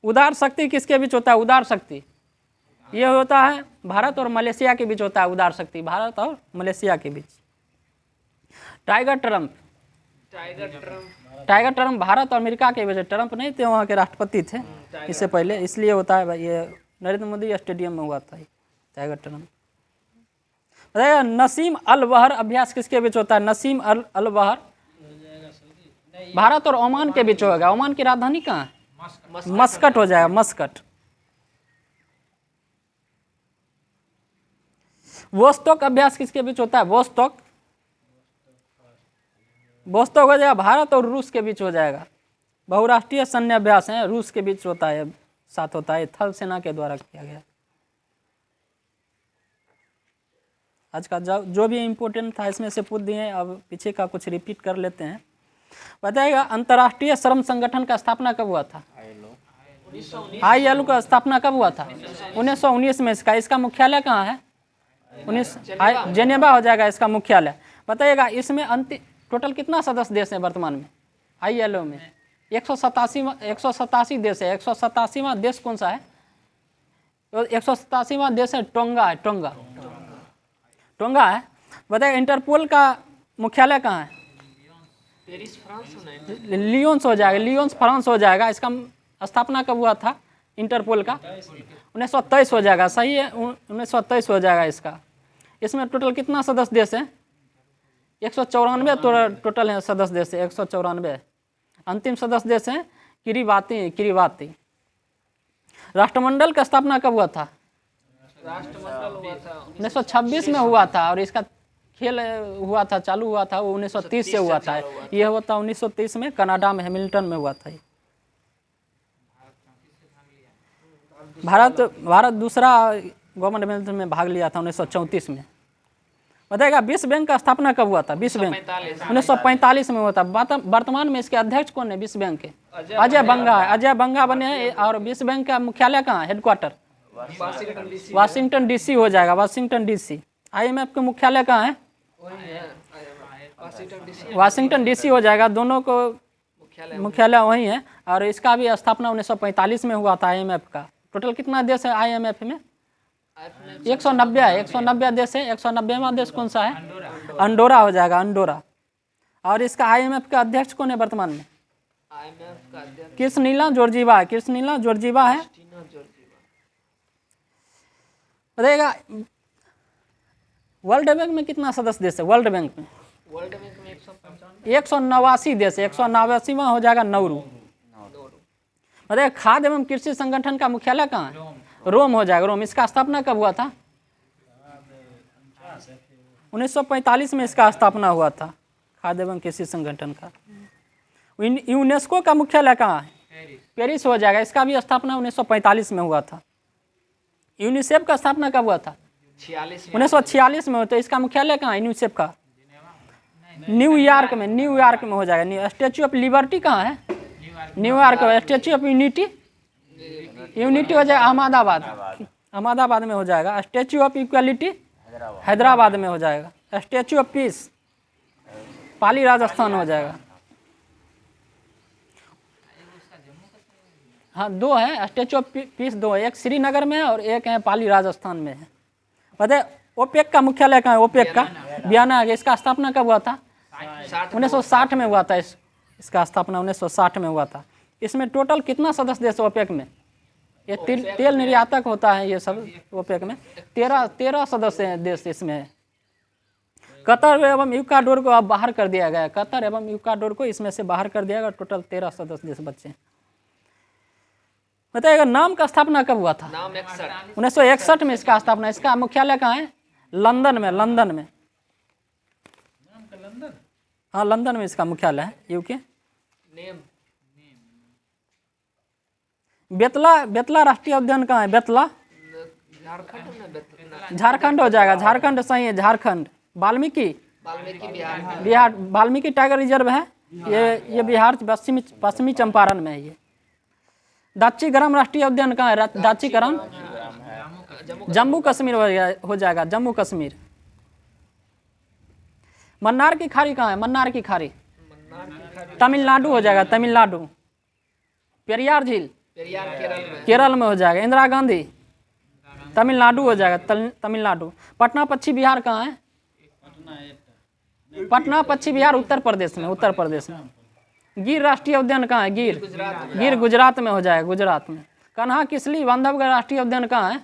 उदार शक्ति किसके बीच होता है? उदार शक्ति ये होता है भारत और मलेशिया के बीच होता है। उदार शक्ति भारत और मलेशिया के बीच। टाइगर ट्रम्प भारत और अमेरिका के बीच। ट्रम्प नहीं थे, वहाँ के राष्ट्रपति थे इससे पहले, इसलिए होता है। ये नरेंद्र मोदी स्टेडियम में हुआ था टाइगर ट्रम्प। बताइएगा नसीम अल बहर अभ्यास किसके बीच होता है? नसीम अल बहर भारत और ओमान के बीच होगा। ओमान की राजधानी कहाँ है? मस्कट हो जाएगा, मस्कट। वोस्टॉक अभ्यास किसके बीच होता है? वोस्टॉक हो जाएगा भारत और रूस के बीच हो जाएगा। बहुराष्ट्रीय सैन्य अभ्यास है, रूस के बीच होता है, साथ होता है, थल सेना के द्वारा किया गया। आज का जो भी इम्पोर्टेंट था इसमें से पूछ दिए, अब पीछे का कुछ रिपीट कर लेते हैं। बताइएगा अंतर्राष्ट्रीय श्रम संगठन का स्थापना कब हुआ था? ILO का स्थापना कब हुआ था? 1919 में। इसका मुख्यालय कहाँ है? जेनेवा हो जाएगा इसका मुख्यालय। बताइएगा इसमें टोटल कितना सदस्य देश है वर्तमान में ILO में? 187 देश है। 187वां देश कौन सा है? तो 187वां देश है टोंगा है, टोंगा है। बताइए इंटरपोल का मुख्यालय कहाँ है? लियोन्स हो जाएगा, लियोन्स फ्रांस हो जाएगा। इसका स्थापना कब हुआ था इंटरपोल का? 1923 हो जाएगा, सही है, 1923 हो जाएगा इसका। इसमें टोटल कितना सदस्य देश है? 194 टोटल है सदस्य देश है, 194। अंतिम सदस्य देश है किरीबाती। राष्ट्रमंडल का स्थापना कब हुआ था? 1926 में हुआ था, और इसका खेल हुआ था, चालू हुआ था वो 1930 से हुआ था। यह हुआ था 1930 में कनाडा में हैमिल्टन में हुआ था। भारत दूसरा कॉमनवेल्थ में भाग लिया था 1934 में। बताइएगा विश्व बैंक का स्थापना कब हुआ था? विश्व बैंक 1945 में हुआ था। वर्तमान में इसके अध्यक्ष कौन है विश्व बैंक के? अजय बंगा बने हैं। और विश्व बैंक का मुख्यालय कहाँ है? हेडक्वार्टर वाशिंगटन DC हो जाएगा, वाशिंगटन DC। IMF का मुख्यालय कहाँ है? वाशिंगटन DC हो जाएगा, दोनों को मुख्यालय वही है। और इसका भी स्थापना 1945 में हुआ था IMF का। टोटल कितना देश है IMF में? 190 है, 190 देश है। 190वां देश कौन सा है? अंडोरा हो जाएगा, अंडोरा। और इसका IMF का अध्यक्ष कौन है वर्तमान में? क्रिस्टलिना जॉर्जिवा है। बताइएगा वर्ल्ड बैंक में कितना सदस्य देश है? वर्ल्ड बैंक में 189 देश है, 189वां हो जाएगा नौरू। बताइए खाद्य एवं कृषि संगठन का मुख्यालय कहाँ है? रोम हो जाएगा, रोम। इसका स्थापना कब हुआ था? 1945 में इसका स्थापना हुआ था, खाद्य एवं कृषि संगठन का। यूनेस्को का मुख्यालय कहाँ है? पेरिस हो जाएगा। इसका भी स्थापना 1945 में हुआ था। यूनिसेफ का स्थापना कब हुआ था? 1946 में हुआ। तो इसका मुख्यालय कहाँ है यूनिसेफ का? न्यूयॉर्क में हो जाएगा। स्टैच्यू ऑफ लिबर्टी कहाँ है? New York. Statue of unity unity हो जाएगा अहमदाबाद में हो जाएगा। स्टैचू ऑफ इक्वालिटी हैदराबाद में हो जाएगा। स्टैचू ऑफ पीस पाली राजस्थान हो जाएगा। हाँ, दो है स्टैचू ऑफ पीस, दो है, एक श्रीनगर में है और एक है पाली राजस्थान में है। पता है ओपेक का मुख्यालय कहाँ है? ओपेक का वियना है। इसका स्थापना कब हुआ था? 1960 में हुआ था। इसका स्थापना 1960 में हुआ था। इसमें टोटल कितना सदस्य देश ओपेक में? ये तेल निर्यातक होता है ये सब ओपेक में। 13 सदस्य हैं देश इसमें। कतर एवं इक्वाडोर को अब बाहर कर दिया गया है। कतर एवं इक्वाडोर को इसमें से बाहर कर दिया गया। टोटल 13 सदस्य देश बच्चे। बताइएगा नाम का स्थापना कब हुआ था? 1961 में इसका स्थापना। इसका मुख्यालय कहाँ है? लंदन में। हाँ, लंदन में इसका मुख्यालय है, यूके। बेतला राष्ट्रीय उद्यान कहाँ है? बेतला झारखंड हो जाएगा। झारखंड सही है, झारखंड। वाल्मीकि बिहार। वाल्मीकि टाइगर रिजर्व है ये बिहार पश्चिमी चंपारण में है ये। दाचीगरम राष्ट्रीय उद्यान कहाँ है? दाचीगरम जम्मू कश्मीर हो जाएगा। जम्मू कश्मीर। मन्नार की खाड़ी कहाँ है? मन्नार की खाड़ी तमिलनाडु हो जाएगा। तमिलनाडु। पेरियार झील केरल में हो जाएगा। इंदिरा गांधी तमिलनाडु हो जाएगा। तमिलनाडु। पटना पश्चिम बिहार कहाँ है? पटना पश्चिम बिहार उत्तर प्रदेश में। गिर राष्ट्रीय उद्यान कहाँ है? गिर गुजरात में हो जाएगा। गुजरात में। कन्हा किसली बांधवगढ़ राष्ट्रीय उद्यान कहाँ है?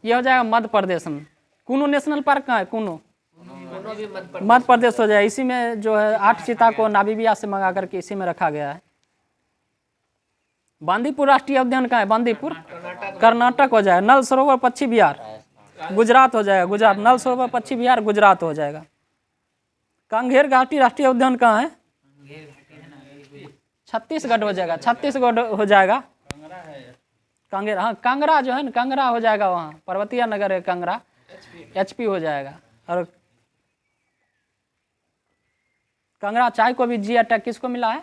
ये हो जाएगा मध्य प्रदेश में। कुनो नेशनल पार्क कहाँ है? कुनो मध्य प्रदेश हो जाएगा। इसी में जो है 8 चीता को नामीबिया से मंगा करके इसी में रखा गया है। बांदीपुर राष्ट्रीय उद्यान कहाँ है? बांदीपुर कर्नाटक हो जाएगा। नल सरोवर पश्चिम बिहार गुजरात हो जाएगा। गुजरात। नल सरोवर पश्चिम बिहार गुजरात हो जाएगा। कांगेर घाटी राष्ट्रीय उद्यान कहाँ है? छत्तीसगढ़ हो जाएगा। छत्तीसगढ़ हो जाएगा। कांगेर, हाँ, कांगड़ा जो है ना, कांगड़ा हो जाएगा। वहाँ पर्वतीय नगर है कांगड़ा। HP हो जाएगा। और कांगड़ा चाय को भी GI टैग किसको मिला है?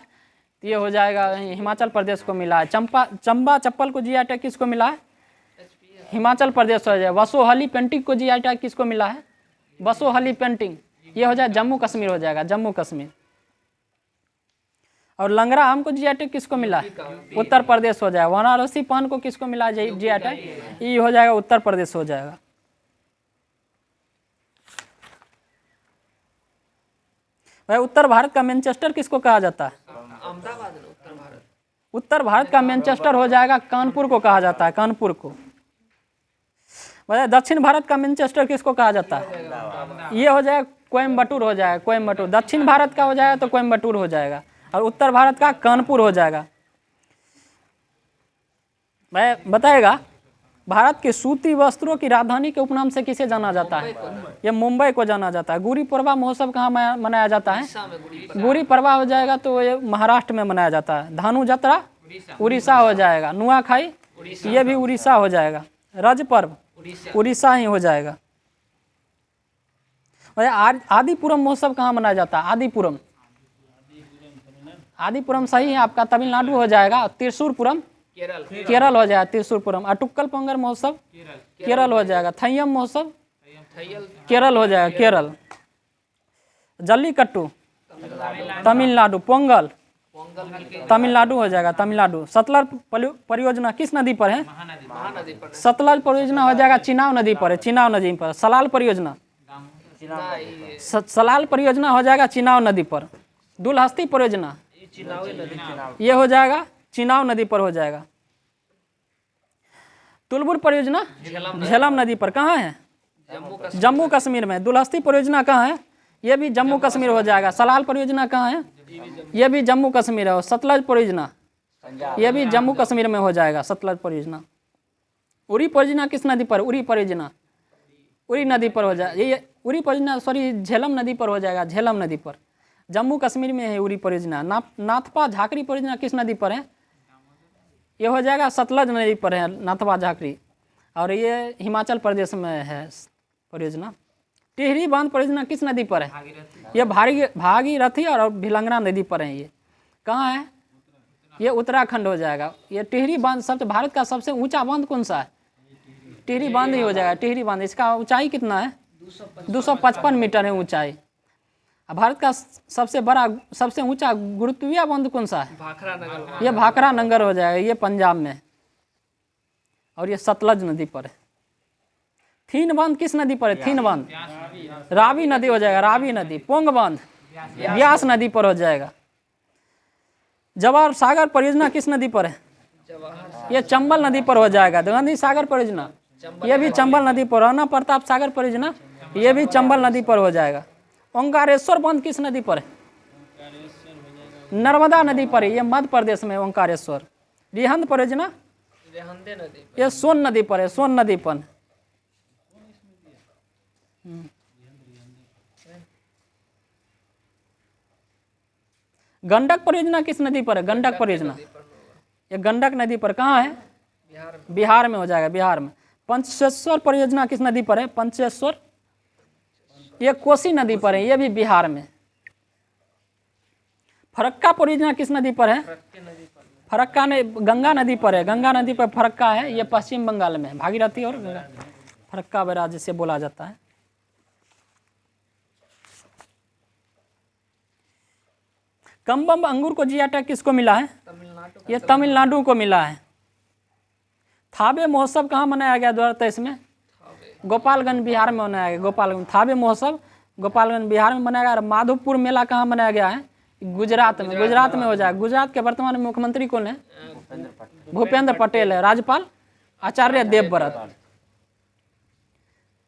ये हो जाएगा हिमाचल प्रदेश को मिला है। चंबा चप्पल को GI टैग किसको मिला है? हिमाचल प्रदेश हो जाएगा। वसोहली पेंटिंग को GI टैग किसको मिला है? वसोहली पेंटिंग। ये हो जाए जम्मू कश्मीर हो जाएगा। जम्मू कश्मीर। और लंगड़ा आम को GI टैग किसको मिला है? उत्तर प्रदेश हो जाएगा। बनारसी पान को किसको मिला है GI टैग? ये हो जाएगा उत्तर प्रदेश हो जाएगा। भाई उत्तर भारत का मैनचेस्टर किसको कहा जाता है? उत्तर भारत का मैनचेस्टर हो जाएगा कानपुर को कहा जाता है। कानपुर को। दक्षिण भारत का मैनचेस्टर किसको कहा जाता है? ये हो जाएगा कोयम्बटूर हो जाएगा। कोयम्बटूर। दक्षिण भारत का हो जाएगा तो कोयम्बटूर हो जाएगा। और उत्तर भारत का कानपुर हो जाएगा। भाई बताएगा भारत के सूती वस्त्रों की राजधानी के उपनाम से किसे जाना जाता है? ये मुंबई को जाना जाता है। गुड़ी पड़वा महोत्सव कहाँ मनाया जाता है? गुड़ी पड़वा हो जाएगा तो ये महाराष्ट्र में मनाया जाता है। धानु जत्रा उड़ीसा हो जाएगा। नुआखाई ये भी उड़ीसा हो जाएगा। रज पर्व उड़ीसा ही हो जाएगा। आदिपुरम महोत्सव कहाँ मनाया जाता है? आदिपुरम सही है आपका, तमिलनाडु हो जाएगा। त्रिशूरपुरम केरल हो जाएगा। त्रिशूरपुरम। अटुक्कल पोंगल महोत्सव केरल हो जाएगा। थैयम महोत्सव केरल हो जाएगा। केरल। जल्लीकट्टू तमिलनाडु। पोंगल तमिलनाडु हो जाएगा। तमिलनाडु। सतलज परियोजना किस नदी पर है? सतलज परियोजना हो जाएगा चिनाब नदी पर है। चिनाब नदी पर। सलाल परियोजना हो जाएगा चिनाब नदी पर। दुलहस्ती परियोजना ये हो जाएगा चिनाब नदी पर हो जाएगा। तुलबुर परियोजना झेलम नदी पर कहाँ है? जम्मू कश्मीर में। दुलहस्ती परियोजना कहाँ है? ये भी जम्मू कश्मीर हो जाएगा। सलाल परियोजना कहाँ है? ये भी जम्मू कश्मीर है। और सतलज परियोजना ये भी जम्मू कश्मीर में हो जाएगा। सतलज परियोजना। उरी परियोजना किस नदी पर? उरी परियोजना उरी नदी पर हो जाएगा। ये उरी परियोजना झेलम नदी पर हो जाएगा। झेलम नदी पर। जम्मू कश्मीर में है उरी परियोजना। नाथपा झाकरी परियोजना किस नदी पर है? ये हो जाएगा सतलज नदी पर है नाथपा झाकरी। और ये हिमाचल प्रदेश में है परियोजना। टिहरी बांध परियोजना किस नदी पर है? ये भागीरथी और भिलंगना नदी पर है। ये कहाँ है? ये उत्तराखंड हो जाएगा। ये टिहरी बांध सबसे भारत का सबसे ऊंचा बांध कौन सा है? टिहरी बांध ही हो जाएगा। टिहरी बांध, इसका ऊंचाई कितना है? 255 मीटर है ऊंचाई। भारत का सबसे बड़ा सबसे ऊंचा गुरुत्वीय बांध कौन सा है? भाखरा नगर। ये भाखरा नंगर हो जाएगा, ये पंजाब में, और ये सतलज नदी पर है। थीन बांध किस नदी पर है? थीन बांध रावी नदी हो जाएगा, रावी नदी। पोंग बांध ब्यास नदी पर हो जाएगा। जवाहर सागर परियोजना किस नदी पर है? ये चंबल नदी पर हो जाएगा। गांधी सागर परियोजना ये भी चंबल नदी पर। राणा प्रताप सागर परियोजना ये भी चंबल नदी पर हो जाएगा। ओंकारेश्वर बांध किस नदी पर है? नर्मदा नदी पर है, ये मध्य प्रदेश में ओंकारेश्वर। रिहंद परियोजना रेहंदे नदी। ये सोन नदी पर है, सोन नदी पर। गंडक परियोजना किस नदी पर है? गंडक परियोजना ये गंडक नदी पर कहाँ है? बिहार में हो जाएगा, बिहार में। पंचेश्वर परियोजना किस नदी पर है? पंचेश्वर ये कोसी नदी पर है, ये भी बिहार में। फरक्का परियोजना किस नदी पर है? फरक्का ने गंगा नदी पर है, गंगा नदी पर फरक्का है, ये पश्चिम बंगाल में। भागीरथी और गंगा फरक्का बैराज जिसे बोला जाता है। कम्बम अंगूर को जीआई टैग किसको मिला है? ये तमिलनाडु को मिला है। थाबे महोत्सव कहाँ मनाया गया 2023 में? गोपालगंज बिहार में मनाया गया। गोपालगंज थाबे महोत्सव गोपालगंज बिहार में मनाया गया। माधोपुर मेला कहाँ मनाया गया है? गुजरात में। गुजरात में हो जाएगा। गुजरात के वर्तमान मुख्यमंत्री कौन है? भूपेंद्र पटेल है। राज्यपाल आचार्य देवव्रत।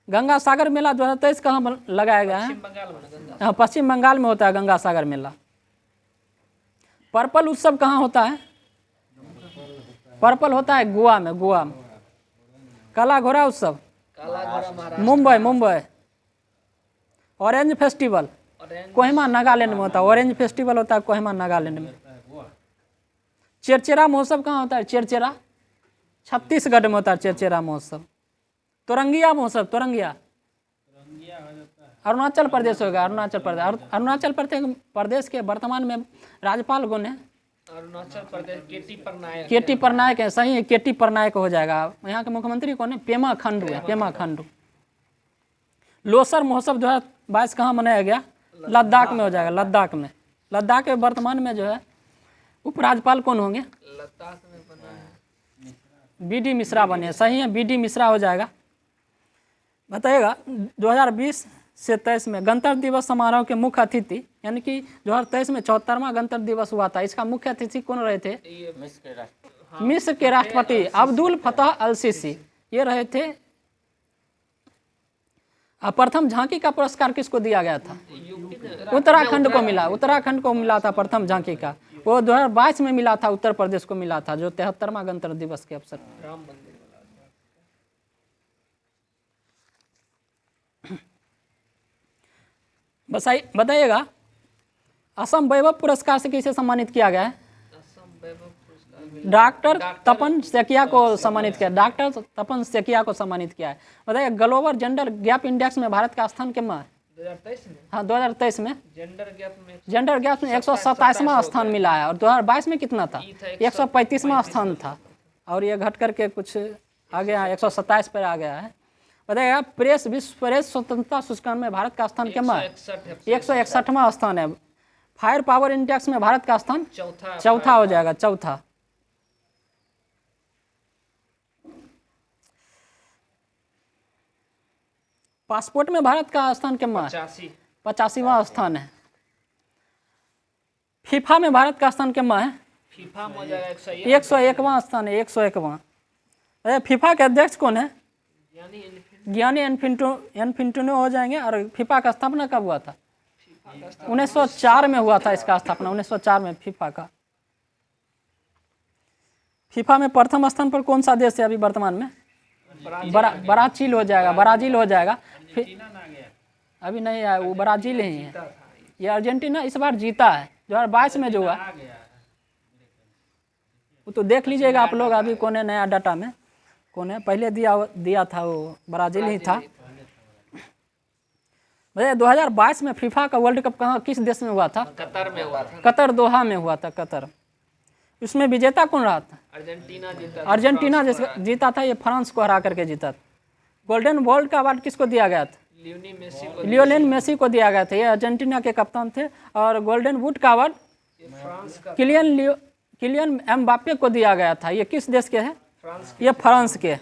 गंगा सागर मेला 2023 कहाँ लगाया गया है? हाँ, पश्चिम बंगाल में होता है गंगा सागर मेला। पर्पल उत्सव कहाँ होता है? पर्पल होता है गोवा में, गोवा में। काला घोड़ा उत्सव मुंबई, मुंबई। ऑरेंज फेस्टिवल कोहिमा नागालैंड में होता है। ऑरेंज फेस्टिवल होता है कोहिमा नागालैंड में। चेरचेरा महोत्सव कहाँ होता है? चेरचेरा छत्तीसगढ़ में होता है चेरचेरा महोत्सव। तोरंगिया महोत्सव, तोरंगिया अरुणाचल प्रदेश होगा। अरुणाचल प्रदेश के वर्तमान में राज्यपाल कौन है? अरुणाचल प्रदेश केटी परनायक है। सही है, केटी परनायक हो जाएगा। यहाँ के मुख्यमंत्री कौन है? पेमा खांडू है, पेमा खांडू। लोसर महोत्सव 2022 कहाँ मनाया गया? लद्दाख में हो जाएगा, लद्दाख में। लद्दाख के वर्तमान में जो है उपराज्यपाल कौन होंगे? लद्दाख में बना है बी.डी. मिश्रा बने। सही है, बी.डी. मिश्रा हो जाएगा। बताइएगा 2020 से 23 में गणतंत्र दिवस समारोह के मुख्य अतिथि, यानी कि 2023 में 74वां गणतंत्र दिवस हुआ था। इसका मुख्य अतिथि कौन रहे थे? मिस्र के राष्ट्रपति अब्दुल फतह अल सीसी ये रहे थे। प्रथम झांकी का पुरस्कार किसको दिया गया था? उत्तराखंड को मिला। उत्तराखंड को मिला था प्रथम झांकी का। वो 2022 में मिला था, उत्तर प्रदेश को मिला था, जो 73वां गणतंत्र दिवस के अवसर पर। बताइएगा असम वैभव पुरस्कार से किसे सम्मानित किया गया है? डॉक्टर तपन सेकिया को सम्मानित किया। डॉक्टर तपन सेकिया को सम्मानित किया है। बताइए ग्लोबल जेंडर गैप इंडेक्स में भारत का स्थान कितना है? 2023 में। हाँ, 2023 में जेंडर गैप में 127वां स्थान मिला है। और 2022 में कितना था? 135वां स्थान था। और ये घट करके कुछ आ गया, 127 पर आ गया है। बताइएगा प्रेस विश्व प्रेस स्वतंत्रता सूचकांक में भारत का स्थान कितना है? 161वां स्थान है। फायर पावर इंडेक्स में भारत का स्थान चौथा हो जाएगा, चौथा। पासपोर्ट में भारत का स्थान कितना है? 85वां स्थान है। फीफा में भारत का स्थान कितना है? फीफा में हो जाएगा 101वां स्थान है, 101वां। अरे फीफा के अध्यक्ष कौन है? गियानी इन्फेंटिनो हो जाएंगे। और फीफा का स्थापना कब हुआ था? 1904 में हुआ था इसका स्थापना, 1904 में फीफा का। फीफा में प्रथम स्थान पर कौन सा देश है अभी वर्तमान में? ब्राजील हो जाएगा, ब्राजील हो जाएगा। अभी नहीं आया, वो ब्राजील ही है। ये अर्जेंटीना इस बार जीता है 2022 में जो हुआ, वो तो देख लीजिएगा आप लोग। अभी कौन है नया डाटा में, कौन है? पहले दिया था वो ब्राजील ही था। 2022 में फीफा का वर्ल्ड कप कहाँ किस देश में हुआ था? कतर में हुआ था। कतर, दोहा में हुआ था, कतर। उसमें विजेता कौन रहा था? अर्जेंटीना जीता। अर्जेंटीना जीता था, ये फ्रांस को हरा करके जीता था। गोल्डन बॉल का अवार्ड किसको दिया गया था? लियोनेल मेसी को दिया गया था। ये अर्जेंटीना के कप्तान थे। और गोल्डन बूट का अवार्ड किलियन एम्बाप्पे को दिया गया था। ये किस देश के हैं? ये फ्रांस के।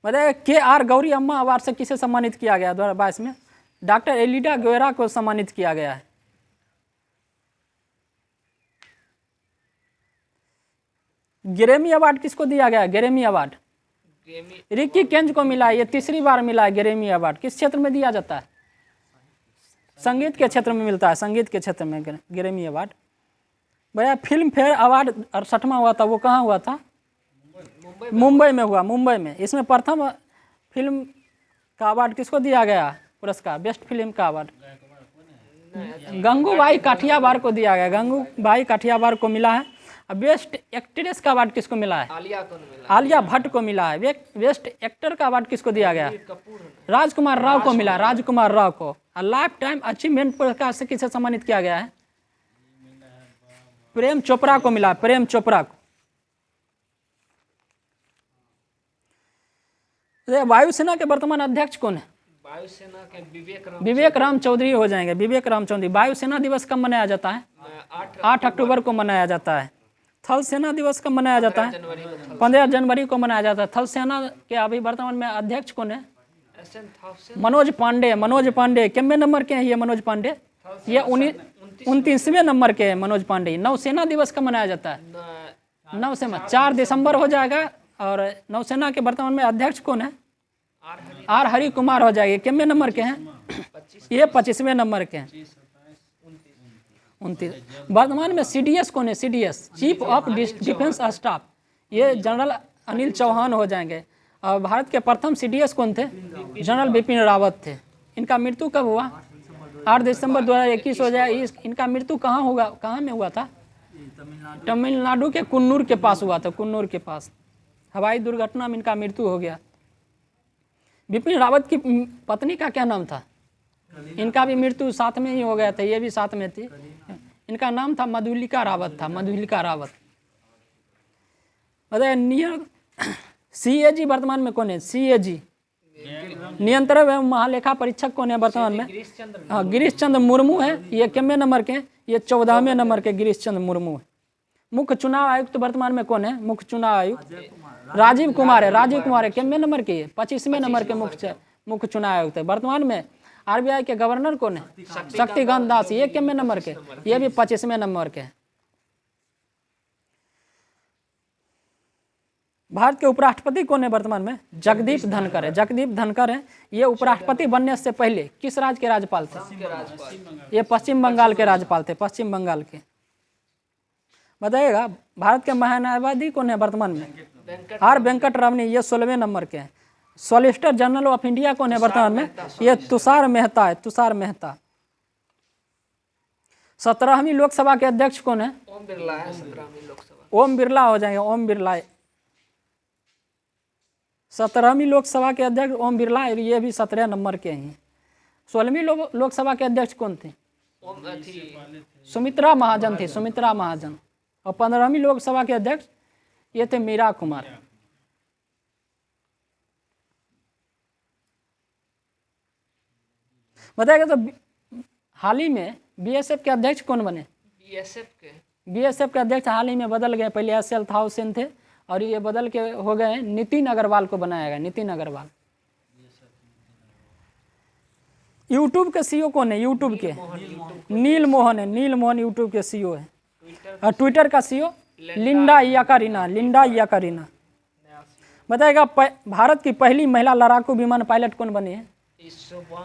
बताइए KR गौरी अम्मा अवार्ड से किसे सम्मानित किया गया 2022 में? डॉक्टर एलिडा गोयरा को सम्मानित किया गया है। ग्रैमी अवार्ड किसको दिया गया? ग्रैमी अवार्ड रिकी केंज को मिला है। ये तीसरी बार मिला है ग्रैमी अवार्ड। किस क्षेत्र में दिया जाता है? संगीत के क्षेत्र में मिलता है। संगीत के क्षेत्र में ग्रैमी अवार्ड। भैया फिल्म फेयर अवार्ड 68वां हुआ था, वो कहाँ हुआ था? मुंबई में हुआ। मुंबई में। इसमें प्रथम फिल्म का अवार्ड किसको दिया गया? पुरस्कार बेस्ट फिल्म का अवार्ड गंगूबाई काठियावाड़ को दिया गया। गंगूबाई काठियावाड़ को मिला है। बेस्ट एक्ट्रेस का अवार्ड किसको मिला है? आलिया भट्ट को मिला है। बेस्ट एक्टर का अवार्ड किसको दिया गया? राजकुमार राव को मिला। राजकुमार राव को। लाइफ टाइम अचीवमेंट पुरस्कार से किसे सम्मानित किया गया है? प्रेम चोपड़ा को मिला। प्रेम चोपड़ा को। वायुसेना के वर्तमान अध्यक्ष कौन है? वायुसेना के विवेक राम चौधरी हो जाएंगे। विवेक राम चौधरी। वायुसेना दिवस कब मनाया जाता है? 8 अक्टूबर को मनाया जाता है। थल सेना दिवस कब मनाया जाता है? 15 जनवरी को मनाया जाता है। थल सेना के अभी वर्तमान में अध्यक्ष कौन है? मनोज पांडे। मनोज पांडे कितने नंबर के हैं? ये मनोज पांडे ये 29वें नंबर के हैं मनोज पांडे। नौसेना दिवस कब मनाया जाता है? नौसेना 4 दिसंबर हो जाएगा। और नौसेना के वर्तमान में अध्यक्ष कौन है? आर हरि कुमार हो जाएंगे। कितने नंबर के हैं? ये 25वें नंबर के हैं। 29। वर्तमान में CDS कौन है? CDS chief of defence staff ये जनरल अनिल चौहान हो जाएंगे। और भारत के प्रथम CDS कौन थे? जनरल बिपिन रावत थे। इनका मृत्यु कब हुआ? 8 दिसंबर 2021 हो जाए। इनका मृत्यु कहाँ होगा? कहाँ में हुआ था? तमिलनाडु के कुन्नूर के पास हुआ था। कुन्नूर के पास हवाई दुर्घटना में इनका मृत्यु हो गया। बिपिन रावत की पत्नी का क्या नाम था? इनका भी मृत्यु साथ में ही हो गया था। ये भी साथ में थी। इनका नाम था मधुलिका रावत था। मधुलिका रावत। बताइए CAG वर्तमान में कौन है? CAG नियंत्रक एवं महालेखा परीक्षक कौन है वर्तमान में? गिरीश चंद्र मुर्मू है। ये कितने नंबर के हैं? ये 14वें नंबर के गिरीश चंद्र मुर्मू है। मुख्य चुनाव आयुक्त वर्तमान में कौन है? मुख्य चुनाव आयुक्त राजीव कुमार है। राजीव कुमार है। कितने नंबर के? 25वें नंबर के मुख्य चुनाव आयुक्त है। वर्तमान में RBI के गवर्नर कौन है? शक्तिकांत दास। ये कितने नंबर के? ये भी 25वें नंबर के हैं। भारत के उपराष्ट्रपति कौन है वर्तमान में? जगदीप धनखड़ है। जगदीप धनखड़ है। ये उपराष्ट्रपति बनने से पहले किस राज्य के राज्यपाल थे? ये पश्चिम बंगाल के राज्यपाल थे। पश्चिम बंगाल के। बताइएगा भारत के महान्यायवादी कौन है वर्तमान में? R वेंकट रमनी। ये 16वें नंबर के हैं। सॉलिसिटर जनरल ऑफ इंडिया कौन है वर्तमान में? ये तुषार मेहता है। तुषार मेहता। 17वीं लोकसभा के अध्यक्ष कौन है? ओम बिरला है। 17वीं लोकसभा ओम बिरला हो जाएंगे। ओम बिरला 17वीं लोकसभा के अध्यक्ष ओम बिरला। ये भी 17 नंबर के हैं। 16वीं लोकसभा के अध्यक्ष कौन थे? सुमित्रा महाजन थी। सुमित्रा महाजन। और 15वीं लोकसभा के अध्यक्ष ये थे मीरा कुमार। बताइएगा तो हाल ही में BSF के अध्यक्ष कौन बने? BSF के अध्यक्ष हाल ही में बदल गए। पहले SL थाउसेन थे और ये बदल के हो गए नितिन अग्रवाल को बनाया गया। नितिन अग्रवाल। यूट्यूब के CEO कौन है? यूट्यूब के नील मोहन है। नील मोहन यूट्यूब के CEO है। और ट्विटर का CEO लिंडा याकारिना। लिंडा याकारिना। बताइएगा भारत की पहली महिला लड़ाकू विमान पायलट कौन बनी है?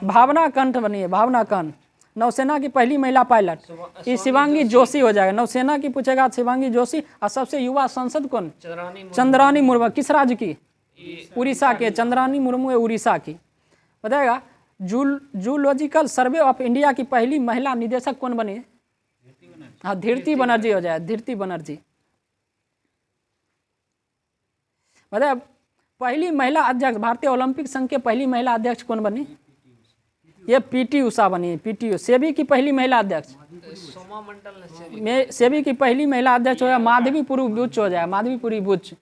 भावना कंठ बनी है। भावना कंठ। नौसेना की पहली महिला पायलट ये शिवांगी जोशी हो जाएगा। नौसेना की पूछेगा शिवांगी जोशी। और सबसे युवा सांसद कौन? चंद्रानी मुर्मू। किस राज्य की? उड़ीसा के। चंद्रानी मुर्मू है उड़ीसा की। बताएगा जूलॉजिकल सर्वे ऑफ इंडिया की पहली महिला निदेशक कौन बनी? हाँ धीरती बनर्जी हो जाए। धीरती बनर्जी। बताए पहली महिला अध्यक्ष भारतीय ओलंपिक संघ के पहली महिला अध्यक्ष कौन बनी? ये PT उषा बनी है। PT सेबी की पहली महिला अध्यक्ष सोमा मंडल ने सेबी में सेबी की पहली महिला अध्यक्ष हो जाए माधवीपुरी बुच हो जाए, माधवीपुरी बुच।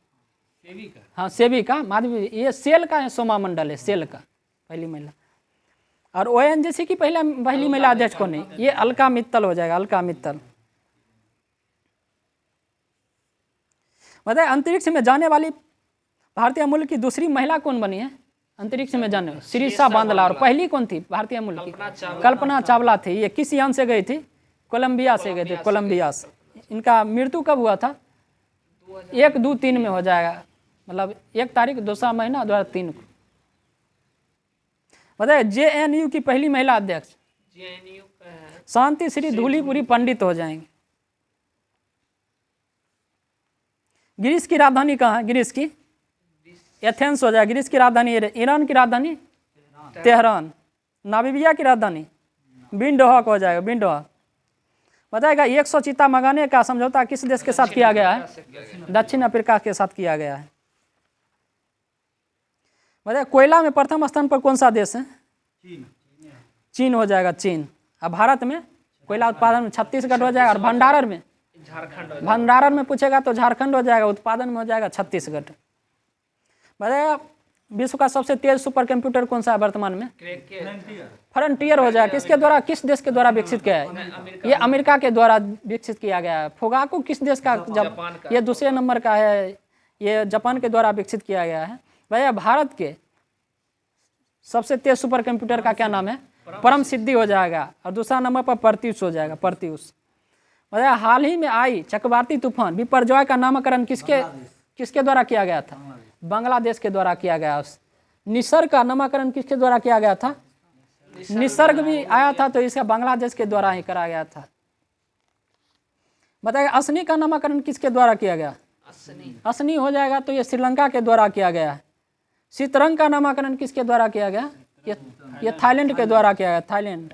हाँ सेबी का माधवी, ये सेल का है, सोमा मंडल है सेल का पहली महिला। और ओएनजीसी की पहली महिला अध्यक्ष कौन है? ये अलका मित्तल हो जाएगा, अलका मित्तल। बताए अंतरिक्ष में जाने वाली भारतीय मूल की दूसरी महिला कौन बनी है अंतरिक्ष में जाने? शिरीषा बांदला। और पहली कौन थी भारतीय मूल की? कल्पना चावला थी। ये किस यान से गई थी? कोलंबिया से गए थे, कोलंबिया से। इनका मृत्यु कब हुआ था? 1-2-3 में हो जाएगा, मतलब 1 तारीख 2 महीना 2003 को। बताए JNU की पहली महिला अध्यक्ष जेएनयू का है शांति श्री धूलीपुरी पंडित हो जाएंगे। ग्रीस की राजधानी कहाँ है? ग्रीस की एथेंस हो जाएगा। ग्रीस की राजधानी ईरान की राजधानी तेहरान। नामीबिया की राजधानी विंडहोक हो जाएगा, विंडहोक। बताएगा 100 चीता मंगाने का समझौता किस देश के साथ किया गया है? दक्षिण अफ्रीका के साथ किया गया है। बताइए कोयला में प्रथम स्थान पर कौन सा देश है? चीन हो जाएगा, चीन। अब भारत में कोयला उत्पादन में छत्तीसगढ़ हो जाएगा। और भंडारण में भंडारण में पूछेगा तो झारखंड हो जाएगा। उत्पादन में हो जाएगा छत्तीसगढ़। बताइए विश्व का सबसे तेज सुपर कंप्यूटर कौन सा है वर्तमान में? फ्रंटियर हो जाएगा। किसके द्वारा, किस देश के द्वारा विकसित किया है? ये अमेरिका के द्वारा विकसित किया गया है। फुगाकू किस देश का? ये दूसरे नंबर का है, ये जापान के द्वारा विकसित किया गया है। भैया भारत के सबसे तेज सुपर कंप्यूटर का क्या नाम है? परम सिद्धि हो जाएगा। और दूसरा नंबर पर प्रत्यूष हो जाएगा, प्रत्यूष। भैया हाल ही में आई चक्रवाती तूफान बिपरजॉय का नामकरण किसके द्वारा किया गया था? बांग्लादेश के द्वारा किया गया। निसर्ग का नामकरण किसके द्वारा किया गया था? निसर्ग भी आया था तो इसका बांग्लादेश के द्वारा ही करा गया था। बताइए असनी का नामकरण किसके द्वारा किया गया? असनी हो जाएगा तो ये श्रीलंका के द्वारा किया गया है। सीतरंग का नामकरण किसके द्वारा किया गया? ये थाईलैंड के द्वारा किया गया, थाईलैंड।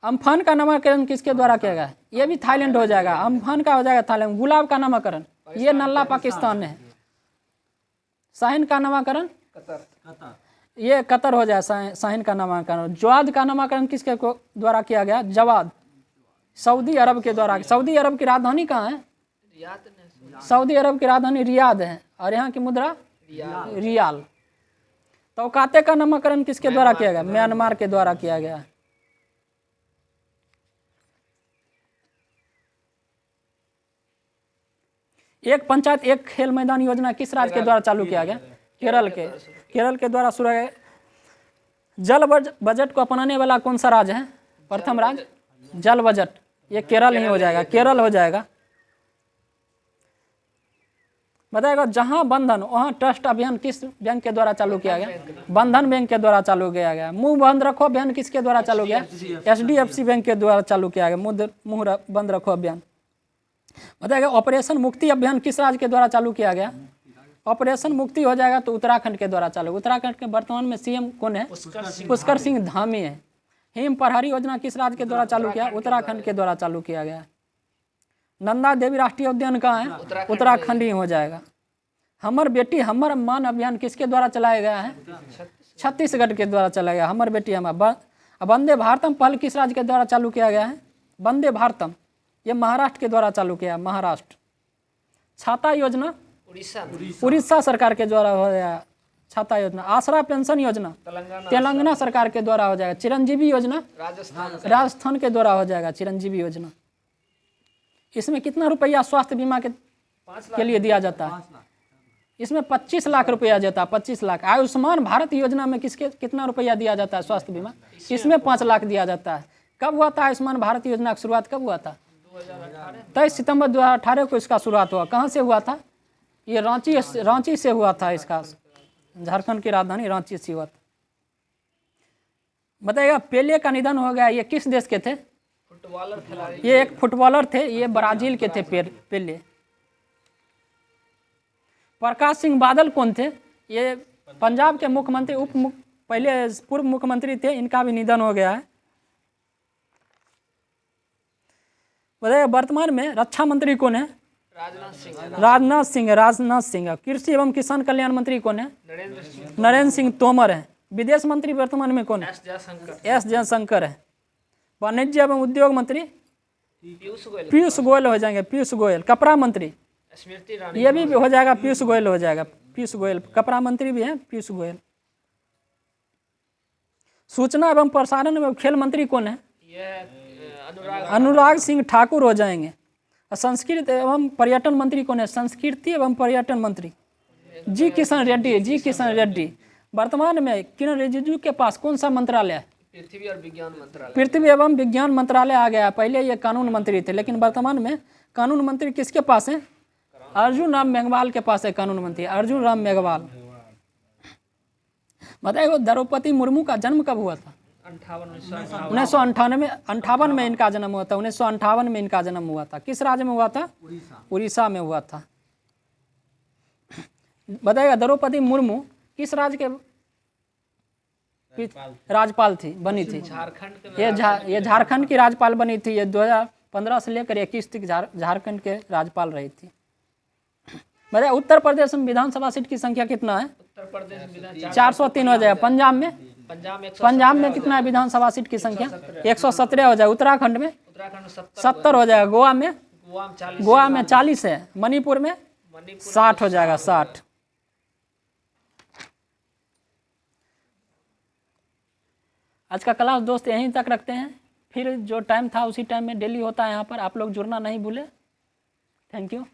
अम्फान का नामकरण किसके द्वारा किया गया? ये भी थाईलैंड हो जाएगा, अम्फान का हो जाएगा थाईलैंड। गुलाब का नामकरण ये नल्ला पाकिस्तान में है। शाहीन का नामकरण ये कतर हो जाए, शाहीन का नामकरण। जवाद का नामकरण किसके द्वारा किया गया? जवाद सऊदी अरब के द्वारा। सऊदी अरब की राजधानी कहाँ है? सऊदी अरब की राजधानी रियाद है। और यहाँ की मुद्रा रियाल। तौकाते का नामकरण किसके द्वारा किया गया? म्यांमार के द्वारा किया गया। एक पंचायत एक खेल मैदान योजना किस राज्य के द्वारा चालू किया गया? केरल के द्वारा शुरू है। जल बजट को अपनाने वाला कौन सा राज्य है? प्रथम राज्य जल बजट, ये केरल ही हो जाएगा, केरल हो जाएगा। बताएगा जहां बंधन वहां ट्रस्ट अभियान किस बैंक के द्वारा चालू किया गया? बंधन बैंक के द्वारा चालू किया गया। मुंह बंद रखो अभियान किसके द्वारा चालू किया? HDFC बैंक के द्वारा चालू किया गया, मुंह बंद रखो अभियान। बताएगा ऑपरेशन मुक्ति अभियान किस राज्य के द्वारा चालू किया गया? ऑपरेशन मुक्ति हो जाएगा तो उत्तराखंड के द्वारा चालू। उत्तराखंड के वर्तमान में CM कौन है? पुष्कर सिंह धामी है। हिम प्रहरी योजना किस राज्य के द्वारा चालू किया? उत्तराखंड के द्वारा चालू किया गया। नंदा देवी राष्ट्रीय उद्यान कहाँ है? उत्तराखंड ही हो जाएगा। हमर बेटी हमर मान अभियान किसके द्वारा चलाया गया है? छत्तीसगढ़ के द्वारा चलाया गया। हमर बेटी हमर। वंदे भारतम पहल किस राज्य के द्वारा चालू किया गया है? वंदे भारतम ये महाराष्ट्र के द्वारा चालू किया, महाराष्ट्र। छाता योजना उड़ीसा सरकार के द्वारा हो जाएगा, छाता योजना। आसरा पेंशन योजना तेलंगाना सरकार के द्वारा हो जाएगा। चिरंजीवी योजना राजस्थान के द्वारा हो जाएगा, चिरंजीवी योजना। इसमें कितना रुपया स्वास्थ्य बीमा के लिए दिया जाता है? इसमें 25 लाख रुपया जाता है, 25 लाख। आयुष्मान भारत योजना में कितना रुपया दिया जाता है स्वास्थ्य बीमा? इसमें 5 लाख दिया जाता है। कब हुआ था आयुष्मान भारत योजना की शुरुआत? कब हुआ था? 23 सितंबर 2018 को इसका शुरुआत हुआ। कहाँ से हुआ था? ये रांची से हुआ था। इसका झारखंड की राजधानी रांची से हुआ था। बताइएगा पेले का निधन हो गया, ये किस देश के थे? फुटबॉलर खिलाड़ी। ये एक फुटबॉलर थे, ये ब्राजील के थे पेले। प्रकाश सिंह बादल कौन थे? ये पंजाब के मुख्यमंत्री पहले पूर्व मुख्यमंत्री थे, इनका भी निधन हो गया है। बताइए वर्तमान में रक्षा मंत्री कौन है? राजनाथ सिंह। कृषि एवं किसान कल्याण मंत्री कौन है? नरेंद्र सिंह तोमर है। विदेश मंत्री वर्तमान में कौन है? एस जयशंकर है। वाणिज्य एवं उद्योग मंत्री पीयूष गोयल हो जाएंगे, पीयूष गोयल। कपड़ा मंत्री स्मृति ईरानी ये भी हो जाएगा, पीयूष गोयल हो जाएगा, पीयूष गोयल। कपड़ा मंत्री भी है पीयूष गोयल। सूचना एवं प्रसारण एवं खेल मंत्री कौन है? अनुराग सिंह ठाकुर हो जाएंगे। और संस्कृति एवं पर्यटन मंत्री कौन है? संस्कृति एवं पर्यटन मंत्री जी किशन रेड्डी, जी किशन रेड्डी। वर्तमान में किरण रिजिजू के पास कौन सा मंत्रालय है? पृथ्वी और विज्ञान मंत्रालय। पृथ्वी एवं विज्ञान मंत्रालय आ गया। पहले ये कानून मंत्री थे, लेकिन वर्तमान में कानून मंत्री किसके पास है? अर्जुन राम मेघवाल के पास है कानून मंत्री, अर्जुन राम मेघवाल। बताइए द्रौपदी मुर्मू का जन्म कब हुआ था? 1958 में इनका जन्म हुआ था। 1958 में इनका जन्म हुआ था। किस राज्य में हुआ था? उड़ीसा में हुआ था। बताइएगा द्रौपदी मुर्मू किस राज्य के राज्यपाल थी, बनी थी? ये झारखंड की राज्यपाल बनी थी। ये 2015 से लेकर 21 तक झारखंड के राज्यपाल रही थी। बताइए उत्तर प्रदेश में विधानसभा सीट की संख्या कितना है? उत्तर प्रदेश 403 हो जाएगा। पंजाब में कितना है विधानसभा सीट की संख्या? 117 हो जाएगा। उत्तराखंड में 70 हो जाएगा। गोवा में 40 है। मणिपुर में 60 हो जाएगा, 60। आज का क्लास दोस्त यहीं तक रखते हैं। फिर जो टाइम था उसी टाइम में डेली होता है यहाँ पर। आप लोग जुड़ना नहीं भूले। Thank you.